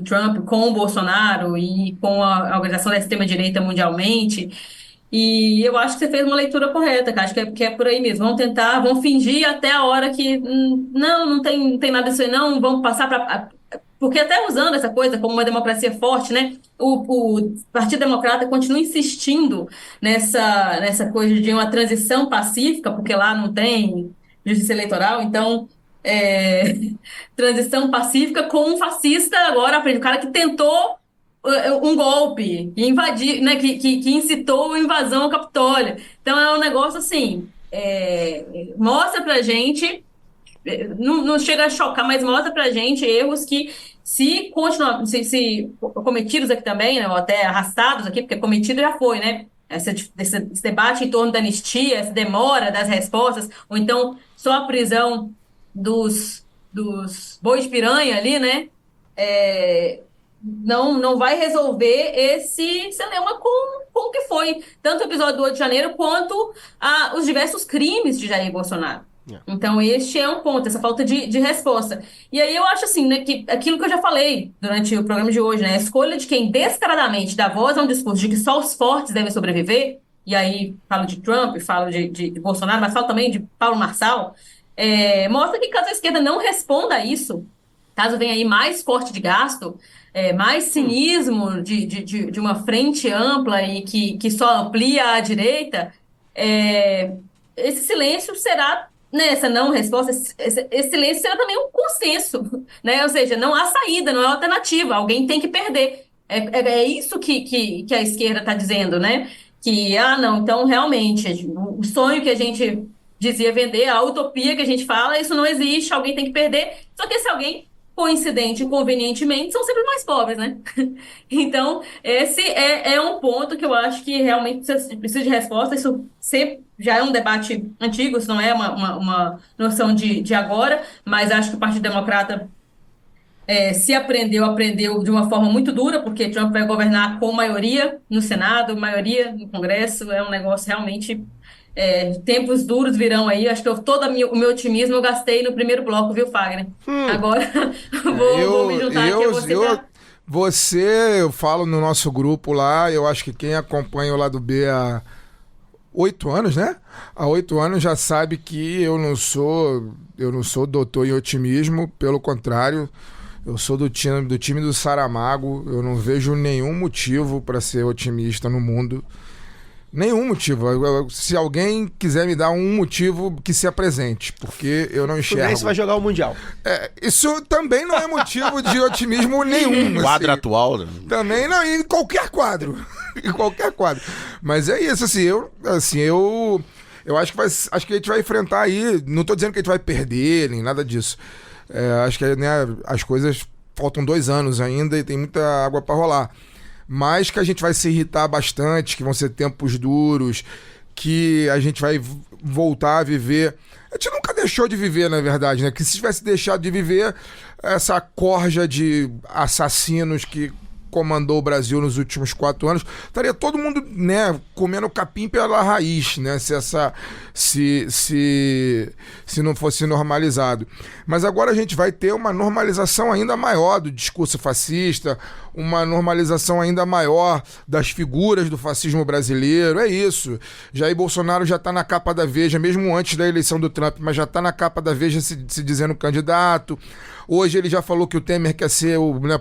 Trump com o Bolsonaro e com a organização da extrema-direita mundialmente. E eu acho que você fez uma leitura correta, cara. Acho que é por aí mesmo. Vão fingir até a hora que não tem nada disso aí, não, vamos passar para... Porque até usando essa coisa como uma democracia forte, né? O Partido Democrata continua insistindo nessa coisa de uma transição pacífica, porque lá não tem justiça eleitoral, então... transição pacífica com um fascista agora, o cara que tentou um golpe, que invadiu, né, que incitou a invasão ao Capitólio. Então é um negócio assim, mostra pra gente, não chega a chocar, mas mostra pra gente erros que se continuar, se cometidos aqui também, né, ou até arrastados aqui, porque cometido já foi, né? Esse debate em torno da anistia, essa demora das respostas, ou então só a prisão dos bois de piranha ali, né? Não vai resolver esse cinema com o que foi tanto o episódio do 8 de janeiro quanto os diversos crimes de Jair Bolsonaro. Então, este é um ponto, essa falta de resposta. E aí eu acho assim, né, que aquilo que eu já falei durante o programa de hoje, né, a escolha de quem descaradamente dá voz a um discurso de que só os fortes devem sobreviver, e aí falo de Trump, falo de Bolsonaro, mas falo também de Paulo Marçal, mostra que caso a esquerda não responda a isso, caso venha aí mais corte de gasto, mais cinismo de uma frente ampla e que só amplia a direita, esse silêncio será, né, essa não resposta, esse silêncio será também um consenso, né? Ou seja, não há saída, não há alternativa, alguém tem que perder. É isso que a esquerda está dizendo, né? Que, não, então realmente, o sonho que a gente dizia vender, a utopia que a gente fala, isso não existe, alguém tem que perder. Só que esse alguém, coincidente e convenientemente, são sempre mais pobres, né? Então, esse é um ponto que eu acho que realmente precisa de resposta. Isso sempre já é um debate antigo, isso não é uma noção de agora, mas acho que o Partido Democrata se aprendeu de uma forma muito dura, porque Trump vai governar com maioria no Senado, maioria no Congresso, é um negócio realmente... tempos duros virão aí. Acho que todo o meu otimismo eu gastei no primeiro bloco, viu, Fagner? Agora vou me juntar aqui. Eu falo no nosso grupo lá, eu acho que quem acompanha o Lado B há 8 anos, né? Há 8 anos já sabe que eu não sou doutor em otimismo, pelo contrário, eu sou do time do Saramago, eu não vejo nenhum motivo para ser otimista no mundo. Nenhum motivo. Se alguém quiser me dar um motivo, que se apresente, porque eu não enxergo. Fluminense vai jogar o Mundial. Isso também não é motivo de otimismo nenhum. Quadro assim. atual. Também não, em qualquer quadro. Em qualquer quadro. Mas é isso, assim, eu acho que acho que a gente vai enfrentar aí, não tô dizendo que a gente vai perder, nem nada disso. Acho que, né, as coisas faltam 2 anos ainda e tem muita água para rolar. Mas que a gente vai se irritar bastante, que vão ser tempos duros, que a gente vai voltar a viver. A gente nunca deixou de viver, na verdade, né? Que se tivesse deixado de viver essa corja de assassinos que comandou o Brasil nos últimos 4 anos, estaria todo mundo, né, comendo capim pela raiz, né, se não fosse normalizado. Mas agora a gente vai ter uma normalização ainda maior do discurso fascista, uma normalização ainda maior das figuras do fascismo brasileiro, é isso. Jair Bolsonaro já está na capa da Veja, mesmo antes da eleição do Trump, mas já está na capa da Veja se dizendo candidato. Hoje ele já falou que o Temer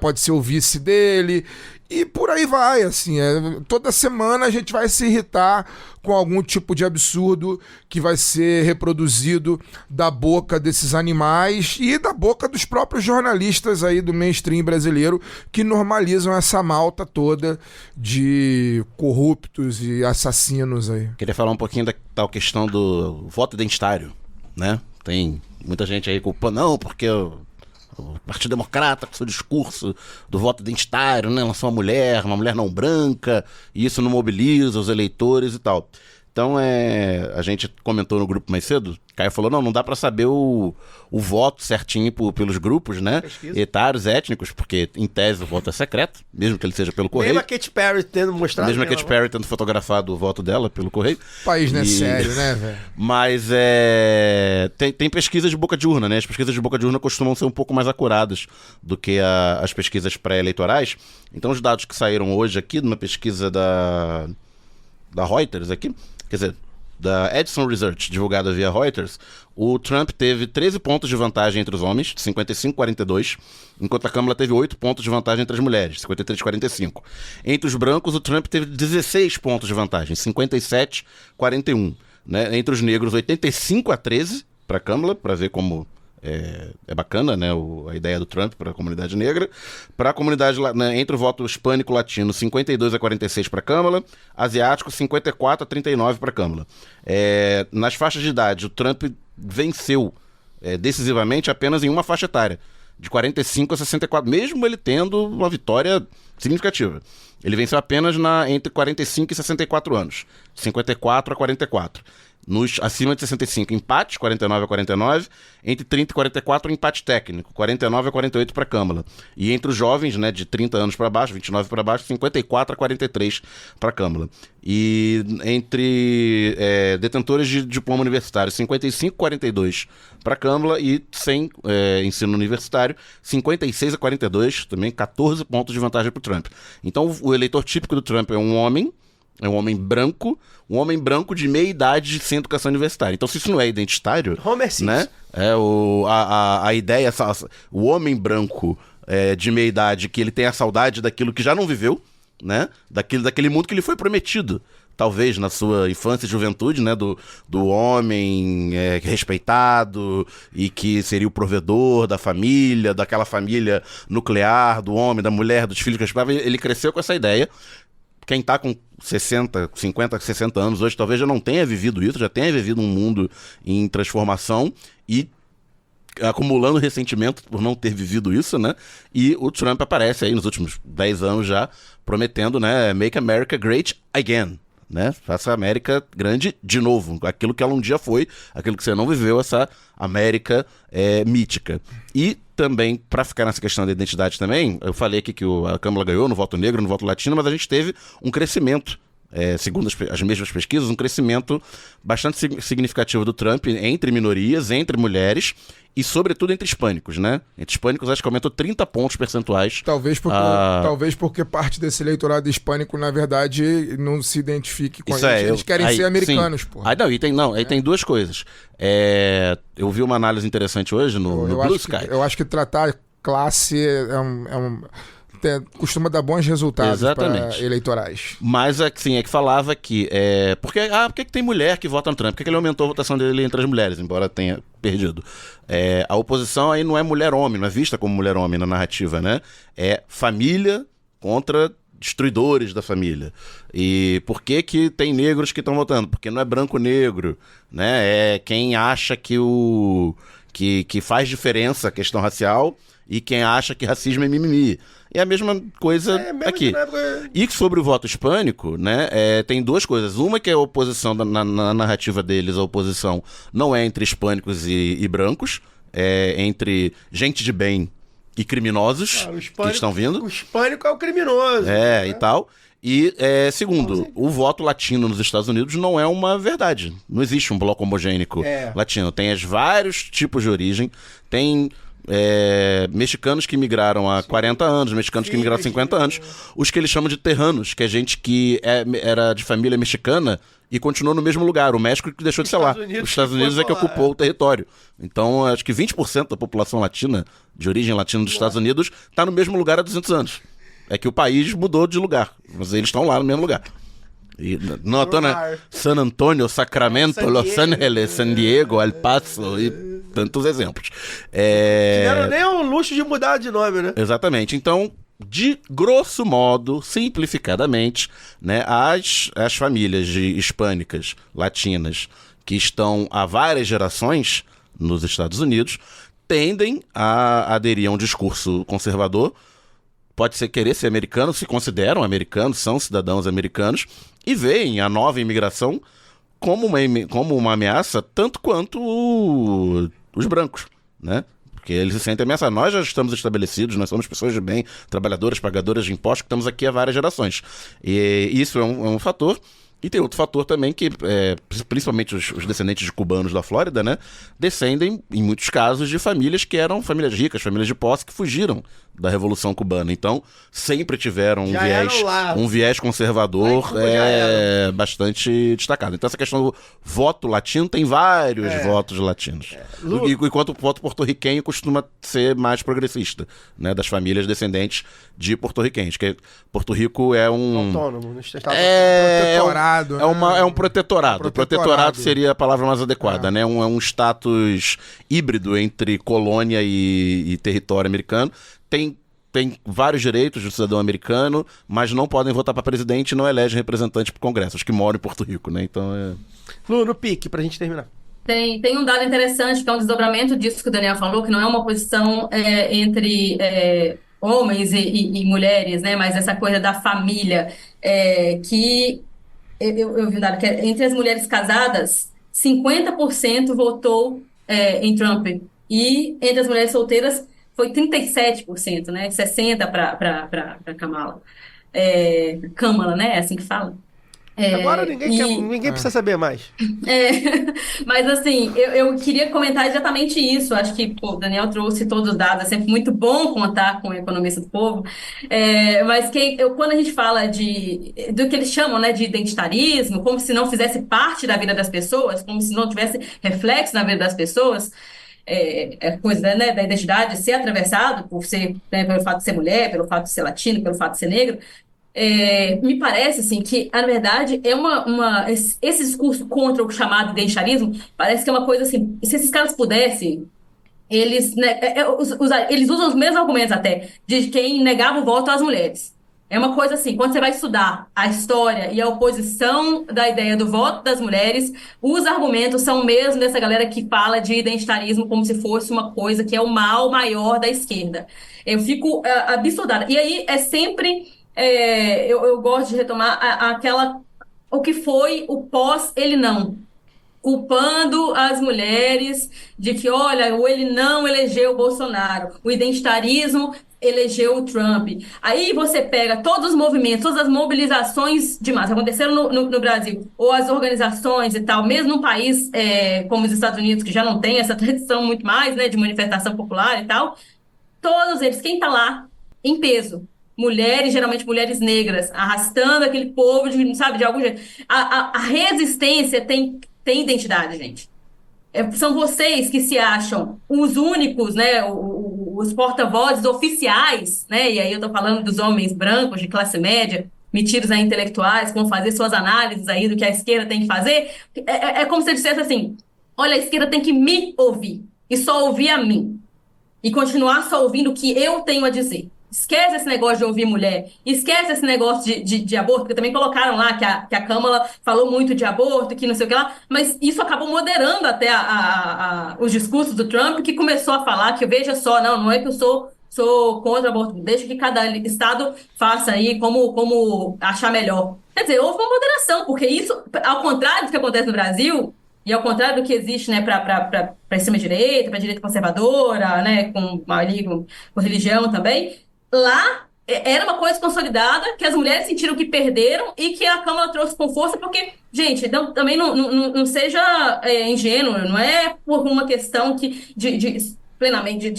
pode ser o vice dele, e por aí vai, assim, toda semana a gente vai se irritar com algum tipo de absurdo que vai ser reproduzido da boca desses animais e da boca dos próprios jornalistas aí do mainstream brasileiro que normalizam essa malta toda de corruptos e assassinos aí. Queria falar um pouquinho da tal questão do voto identitário, né? Tem muita gente aí culpando, não, porque o Partido Democrata, com seu discurso do voto identitário, né? Lançou uma mulher não branca, e isso não mobiliza os eleitores e tal. Então, a gente comentou no grupo mais cedo, Caio falou, não dá pra saber o voto certinho pelos grupos, né? Pesquisa. Etários, étnicos, porque em tese o voto é secreto, mesmo que ele seja pelo correio. Mesmo a Katy Perry tendo mostrado. Mesmo a Katy Perry tendo fotografado o voto dela pelo correio. O país não é sério, né, velho? Mas tem pesquisas de boca de urna, né? As pesquisas de boca de urna costumam ser um pouco mais acuradas do que as pesquisas pré-eleitorais. Então os dados que saíram hoje aqui, numa pesquisa da Reuters aqui, quer dizer, da Edison Research, divulgada via Reuters, o Trump teve 13 pontos de vantagem entre os homens, 55-42, enquanto a Câmara teve 8 pontos de vantagem entre as mulheres, 53-45. Entre os brancos, o Trump teve 16 pontos de vantagem, 57-41. Né? Entre os negros, 85-13 para a Câmara, para ver como é bacana, né, a ideia do Trump para a comunidade negra. Para a comunidade, né, entre o voto hispânico-latino, 52-46 para a Câmara, asiático, 54-39 para a Câmara. Nas faixas de idade, o Trump venceu decisivamente apenas em uma faixa etária, de 45 a 64, mesmo ele tendo uma vitória significativa. Ele venceu apenas entre 45 e 64 anos, de 54 a 44. Nos acima de 65, empate, 49-49. Entre 30 e 44, empate técnico, 49-48 para a Câmara. E entre os jovens, né, de 30 anos para baixo, 29 para baixo, 54-43 para a Câmara. E entre detentores de diploma universitário, 55-42 para a Câmara. E sem ensino universitário, 56-42, também 14 pontos de vantagem para o Trump. Então, o eleitor típico do Trump é um homem branco, de meia idade sem educação universitária. Então, se isso não é identitário, Homer Simpson, né? A ideia, o homem branco de meia idade, que ele tem a saudade daquilo que já não viveu, né? Daquele mundo que lhe foi prometido, talvez na sua infância e juventude, né? Do homem respeitado e que seria o provedor da família, daquela família nuclear, do homem, da mulher, dos filhos que respeitava. Ele cresceu com essa ideia. Quem está com 60, 50, 60 anos hoje talvez já não tenha vivido isso, já tenha vivido um mundo em transformação e acumulando ressentimento por não ter vivido isso, né? E o Trump aparece aí nos últimos 10 anos já prometendo, né? Make America Great Again, né? Faça a América grande de novo, aquilo que ela um dia foi, aquilo que você não viveu, essa América mítica. E também, para ficar nessa questão da identidade também, eu falei aqui que a Câmara ganhou no voto negro, no voto latino, mas a gente teve um crescimento, segundo as mesmas pesquisas, um crescimento bastante significativo do Trump entre minorias, entre mulheres e, sobretudo, entre hispânicos, né? Entre hispânicos, acho que aumentou 30 pontos percentuais. Talvez porque parte desse eleitorado hispânico, na verdade, não se identifique com eles querem ser americanos, pô. Aí tem duas coisas. Eu vi uma análise interessante hoje no Blue Sky. Eu acho que tratar classe costuma dar bons resultados para eleitorais. Mas assim, que falava que por que tem mulher que vota no Trump? Por que ele aumentou a votação dele entre as mulheres, embora tenha perdido? A oposição aí não é mulher-homem, não é vista como mulher-homem na narrativa, né? É família contra destruidores da família. E por que tem negros que estão votando? Porque não é branco-negro, né? É quem acha que faz diferença a questão racial e quem acha que racismo é mimimi. É a mesma coisa aqui. E sobre o voto hispânico, né, tem duas coisas. Uma que é a oposição, na narrativa deles, a oposição não é entre hispânicos e brancos, é entre gente de bem e criminosos que estão vindo. O hispânico é o criminoso. Né? E tal. E, segundo, o voto latino nos Estados Unidos não é uma verdade. Não existe um bloco homogêneo latino. Tem vários tipos de origem, tem mexicanos que migraram há 40 anos, mexicanos que migraram há 50 anos, os que eles chamam de terranos, que é gente que era de família mexicana e continuou no mesmo lugar. O México que deixou de ser lá. Os Estados Unidos é que ocupou o território. Então, acho que 20% da população latina, de origem latina dos Estados Unidos, está no mesmo lugar há 200 anos. É que o país mudou de lugar, mas eles estão lá no mesmo lugar. E, não, San Antonio, Sacramento, Los Angeles, San Diego, El Paso e tantos exemplos. Tiveram nem o luxo de mudar de nome, né? Exatamente. Então, de grosso modo, simplificadamente, né, as famílias hispânicas, latinas, que estão há várias gerações nos Estados Unidos, tendem a aderir a um discurso conservador. Pode ser querer ser americano, se consideram americanos, são cidadãos americanos, e veem a nova imigração como uma ameaça, tanto quanto os brancos, né? Porque eles se sentem ameaçados. Nós já estamos estabelecidos, nós somos pessoas de bem, trabalhadoras, pagadoras de impostos, que estamos aqui há várias gerações. E isso é um fator. E tem outro fator também que, principalmente os descendentes de cubanos da Flórida, né, descendem, em muitos casos, de famílias que eram famílias ricas, famílias de posse, que fugiram da Revolução Cubana. Então, sempre tiveram um viés conservador bastante destacado. Então, essa questão do voto latino, tem vários votos latinos. Enquanto o voto porto-riquenho costuma ser mais progressista, né, das famílias descendentes de porto-riquenhos. Que Porto Rico é um... autônomo, no estado É um protetorado. Protetorado seria a palavra mais adequada, né? É um status híbrido entre colônia e território americano. Tem vários direitos do cidadão americano, mas não podem votar para presidente e não elegem representantes para o Congresso, os que moram em Porto Rico, né? Então Lu, no pique, pra gente terminar. Tem um dado interessante, que é um desdobramento disso que o Daniel falou, que não é uma posição entre homens e mulheres, né? Mas essa coisa da família, que... Eu vi um dado que entre as mulheres casadas, 50% votou em Trump. E entre as mulheres solteiras foi 37%, né? 60% para Kamala, né? É assim que fala. Agora ninguém precisa saber mais. Mas assim, eu queria comentar exatamente isso. Acho que o Daniel trouxe todos os dados, é sempre muito bom contar com o economista do povo. Mas quando a gente fala do que eles chamam, né, de identitarismo, como se não fizesse parte da vida das pessoas, como se não tivesse reflexo na vida das pessoas, coisa, né, da identidade ser atravessado pelo fato de ser mulher, pelo fato de ser latino, pelo fato de ser negro. Me parece assim que, na verdade, esse discurso contra o chamado identitarismo parece que é uma coisa assim, se esses caras pudessem, eles, né, eles usam os mesmos argumentos até de quem negava o voto às mulheres. É uma coisa assim, quando você vai estudar a história e a oposição da ideia do voto das mulheres, os argumentos são mesmo dessa galera que fala de identitarismo como se fosse uma coisa que é o mal maior da esquerda. Eu fico absurdada. E aí é sempre... eu gosto de retomar o que foi o pós-ele não, culpando as mulheres de que, olha, o ele não elegeu o Bolsonaro, o identitarismo elegeu o Trump. Aí você pega todos os movimentos, todas as mobilizações de massa que aconteceram no Brasil, ou as organizações e tal, mesmo num país como os Estados Unidos, que já não tem essa tradição muito mais, né, de manifestação popular e tal, todos eles, quem está lá em peso? Mulheres, geralmente mulheres negras, arrastando aquele povo, de algum jeito. A resistência tem identidade, gente. São vocês que se acham os únicos, né, os porta-vozes oficiais, né, e aí eu tô falando dos homens brancos de classe média, metidos a intelectuais, que vão fazer suas análises aí do que a esquerda tem que fazer. É como se eu dissesse assim, olha, a esquerda tem que me ouvir, e só ouvir a mim, e continuar só ouvindo o que eu tenho a dizer. Esquece esse negócio de ouvir mulher, esquece esse negócio de aborto, porque também colocaram lá que a Câmara falou muito de aborto, que não sei o que lá, mas isso acabou moderando até os discursos do Trump, que começou a falar que, veja só, não é que eu sou contra o aborto, deixa que cada estado faça aí como achar melhor. Quer dizer, houve uma moderação, porque isso, ao contrário do que acontece no Brasil, e ao contrário do que existe, né, para extrema-direita, para direita conservadora, né, com religião também, lá era uma coisa consolidada, que as mulheres sentiram que perderam e que a Câmara trouxe com força, porque, gente, então, também não seja ingênuo, não é por uma questão plenamente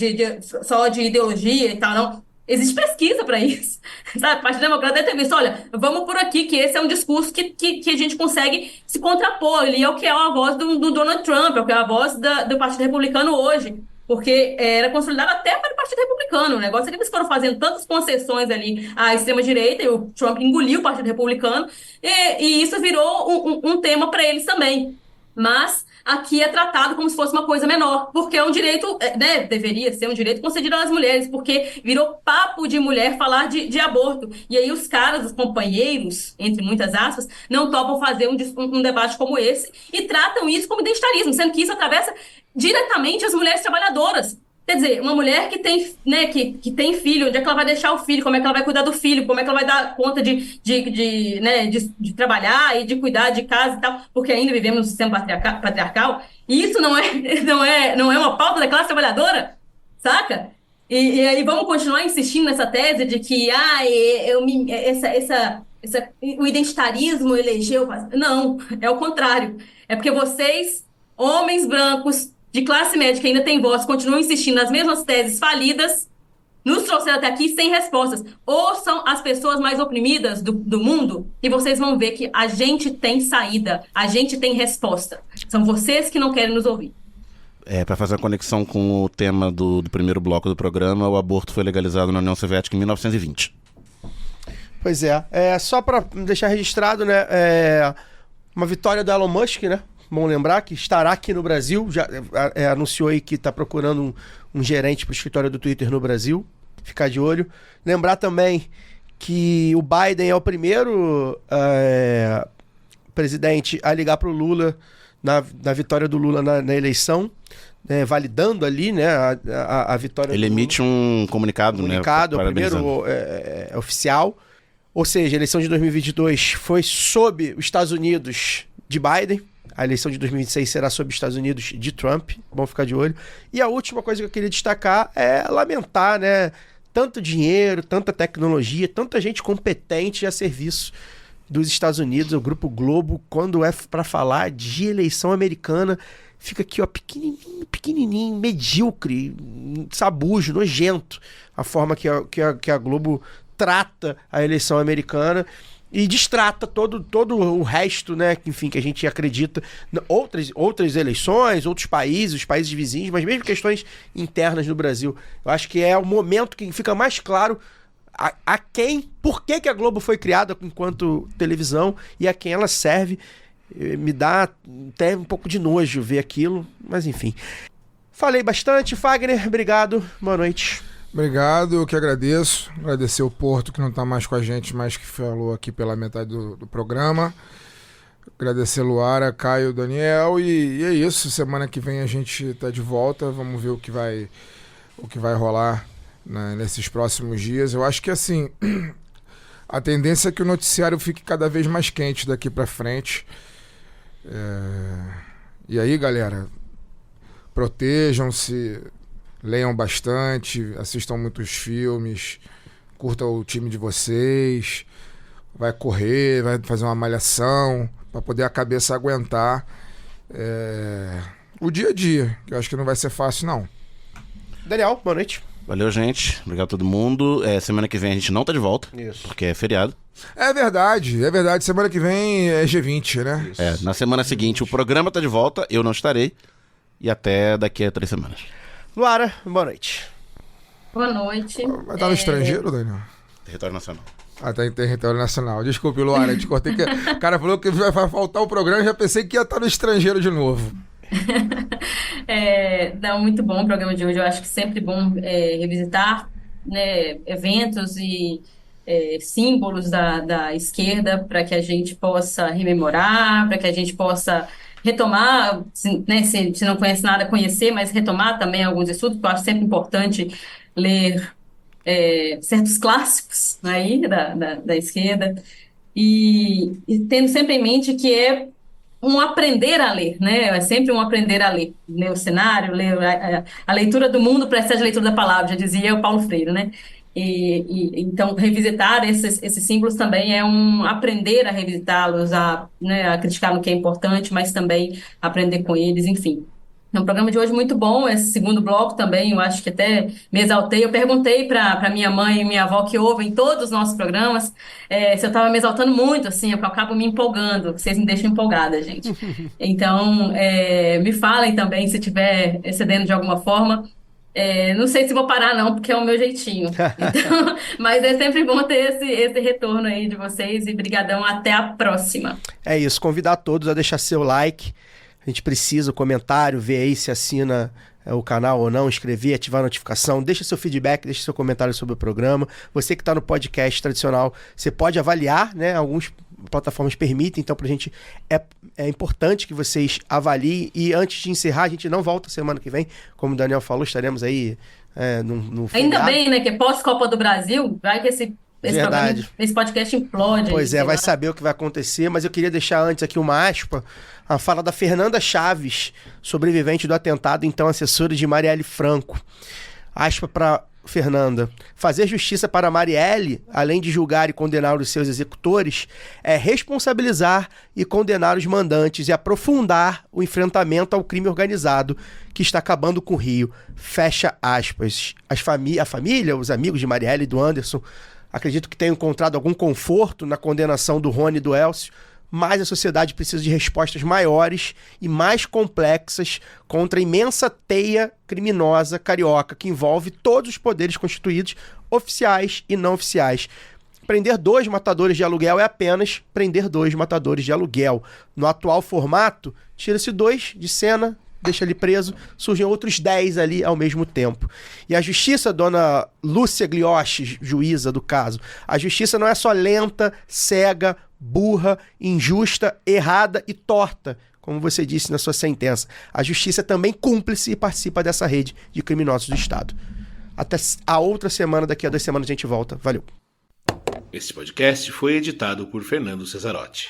só de ideologia e tal, não. Existe pesquisa para isso, sabe? O Partido Democrata deve ter visto, olha, vamos por aqui, que esse é um discurso que a gente consegue se contrapor, ali é o que é a voz do Donald Trump, é o que é a voz do Partido Republicano hoje. Porque era consolidado até para o Partido Republicano. O negócio é que eles foram fazendo tantas concessões ali à extrema-direita, e o Trump engoliu o Partido Republicano, e isso virou um tema para eles também. Mas aqui é tratado como se fosse uma coisa menor, porque é um direito, né, deveria ser um direito concedido às mulheres, porque virou papo de mulher falar de aborto. E aí os caras, os companheiros, entre muitas aspas, não topam fazer um debate como esse e tratam isso como identitarismo, sendo que isso atravessa diretamente as mulheres trabalhadoras. Quer dizer, uma mulher que tem, né, que tem filho, onde é que ela vai deixar o filho, como é que ela vai cuidar do filho, como é que ela vai dar conta de trabalhar e de cuidar de casa e tal, porque ainda vivemos no sistema patriarcal, e isso não é uma pauta da classe trabalhadora, saca? E aí vamos continuar insistindo nessa tese de que o identitarismo elegeu... Não, é o contrário. É porque vocês, homens brancos, de classe média que ainda tem voz, continuam insistindo nas mesmas teses falidas, nos trouxeram até aqui sem respostas. Ouçam as pessoas mais oprimidas do mundo e vocês vão ver que a gente tem saída, a gente tem resposta. São vocês que não querem nos ouvir. Para fazer a conexão com o tema do primeiro bloco do programa, o aborto foi legalizado na União Soviética em 1920. Pois só para deixar registrado, né, uma vitória do Elon Musk, né? Bom lembrar que estará aqui no Brasil, já anunciou aí que está procurando um gerente para o escritório do Twitter no Brasil, ficar de olho. Lembrar também que o Biden é o primeiro presidente a ligar para o Lula na vitória do Lula na eleição, validando ali, né, a vitória Ele do emite um comunicado, né? É o primeiro oficial, ou seja, a eleição de 2022 foi sob os Estados Unidos de Biden. A eleição de 2026 será sobre os Estados Unidos de Trump, bom ficar de olho. E a última coisa que eu queria destacar é lamentar, né? Tanto dinheiro, tanta tecnologia, tanta gente competente a serviço dos Estados Unidos. O Grupo Globo, quando é para falar de eleição americana, fica aqui, ó, pequenininho, medíocre, sabujo, nojento, a forma que a Globo trata a eleição americana e distrata todo o resto, né, enfim, que a gente acredita, outras eleições, outros países, os países vizinhos, mas mesmo questões internas no Brasil. Eu acho que é o momento que fica mais claro por que a Globo foi criada enquanto televisão e a quem ela serve. Me dá até um pouco de nojo ver aquilo, mas enfim. Falei bastante, Fagner, obrigado, boa noite. Obrigado, eu que agradeço. Agradecer o Porto, que não está mais com a gente, mas que falou aqui pela metade do programa. Agradecer Luara, Caio, Daniel, e é isso. Semana que vem a gente está de volta. Vamos ver o que vai rolar, né, nesses próximos dias. Eu acho que, assim, a tendência é que o noticiário fique cada vez mais quente daqui para frente. E aí, galera, protejam-se, leiam bastante, assistam muitos filmes, curtam o time de vocês, vai correr, vai fazer uma malhação para poder a cabeça aguentar o dia a dia, que eu acho que não vai ser fácil, não. Daniel, boa noite. Valeu, gente. Obrigado a todo mundo. Semana que vem a gente não tá de volta. Isso. Porque é feriado. É verdade. Semana que vem é G20, né? Isso. Na semana seguinte o programa tá de volta, eu não estarei. E até daqui a 3 semanas. Luara, boa noite. Boa noite. Vai estar no estrangeiro, Daniel? Território nacional. Tá em território nacional. Desculpe, Luara, te cortei. O cara falou que vai faltar o programa e já pensei que ia estar no estrangeiro de novo. Não, muito bom o programa de hoje. Eu acho que sempre bom revisitar, né, eventos e símbolos da esquerda para que a gente possa rememorar, para que a gente possa retomar, né, se não conhece nada, conhecer, mas retomar também alguns estudos, porque eu acho sempre importante ler certos clássicos aí da esquerda e tendo sempre em mente que é um aprender a ler, né? É sempre um aprender a ler o cenário, ler a leitura do mundo precede a leitura da palavra, já dizia o Paulo Freire, né? Então, revisitar esses símbolos também é um aprender a revisitá-los, a criticar no que é importante, mas também aprender com eles, enfim. É um programa de hoje muito bom, esse segundo bloco também, eu acho que até me exaltei. Eu perguntei para minha mãe e minha avó que ouvem todos os nossos programas se eu estava me exaltando muito, assim, eu acabo me empolgando, vocês me deixam empolgada, gente. Então, me falem também se estiver excedendo de alguma forma. Não sei se vou parar não, porque é o meu jeitinho. Então, mas é sempre bom ter esse retorno aí de vocês e brigadão, até a próxima. É isso, convidar todos a deixar seu like. A gente precisa o comentário, ver aí se assina o canal ou não, inscrever, ativar a notificação, deixa seu feedback, deixa seu comentário sobre o programa. Você que está no podcast tradicional, você pode avaliar, né? Algumas plataformas permitem, então pra gente é importante que vocês avaliem. E antes de encerrar, a gente não volta semana que vem, como o Daniel falou, estaremos aí no Ainda bem, né, que pós-Copa do Brasil, vai que esse podcast implode. Pois vai saber o que vai acontecer, mas eu queria deixar antes aqui uma aspa, a fala da Fernanda Chaves, sobrevivente do atentado, então assessora de Marielle Franco. Aspa para Fernanda: fazer justiça para Marielle, além de julgar e condenar os seus executores, é responsabilizar e condenar os mandantes e aprofundar o enfrentamento ao crime organizado que está acabando com o Rio. Fecha aspas. A família, os amigos de Marielle e do Anderson, acredito que tenham encontrado algum conforto na condenação do Rony e do Elcio, mas a sociedade precisa de respostas maiores e mais complexas contra a imensa teia criminosa carioca que envolve todos os poderes constituídos, oficiais e não oficiais. Prender 2 matadores de aluguel é apenas prender 2 matadores de aluguel. No atual formato, tira-se 2 de cena, deixa ele preso, surgem outros 10 ali ao mesmo tempo. E a justiça, dona Lúcia Glioche, juíza do caso, a justiça não é só lenta, cega, burra, injusta, errada e torta, como você disse na sua sentença. A justiça é também cúmplice e participa dessa rede de criminosos do Estado. Até a outra semana, daqui a 2 semanas a gente volta. Valeu. Esse podcast foi editado por Fernando Cesarotti.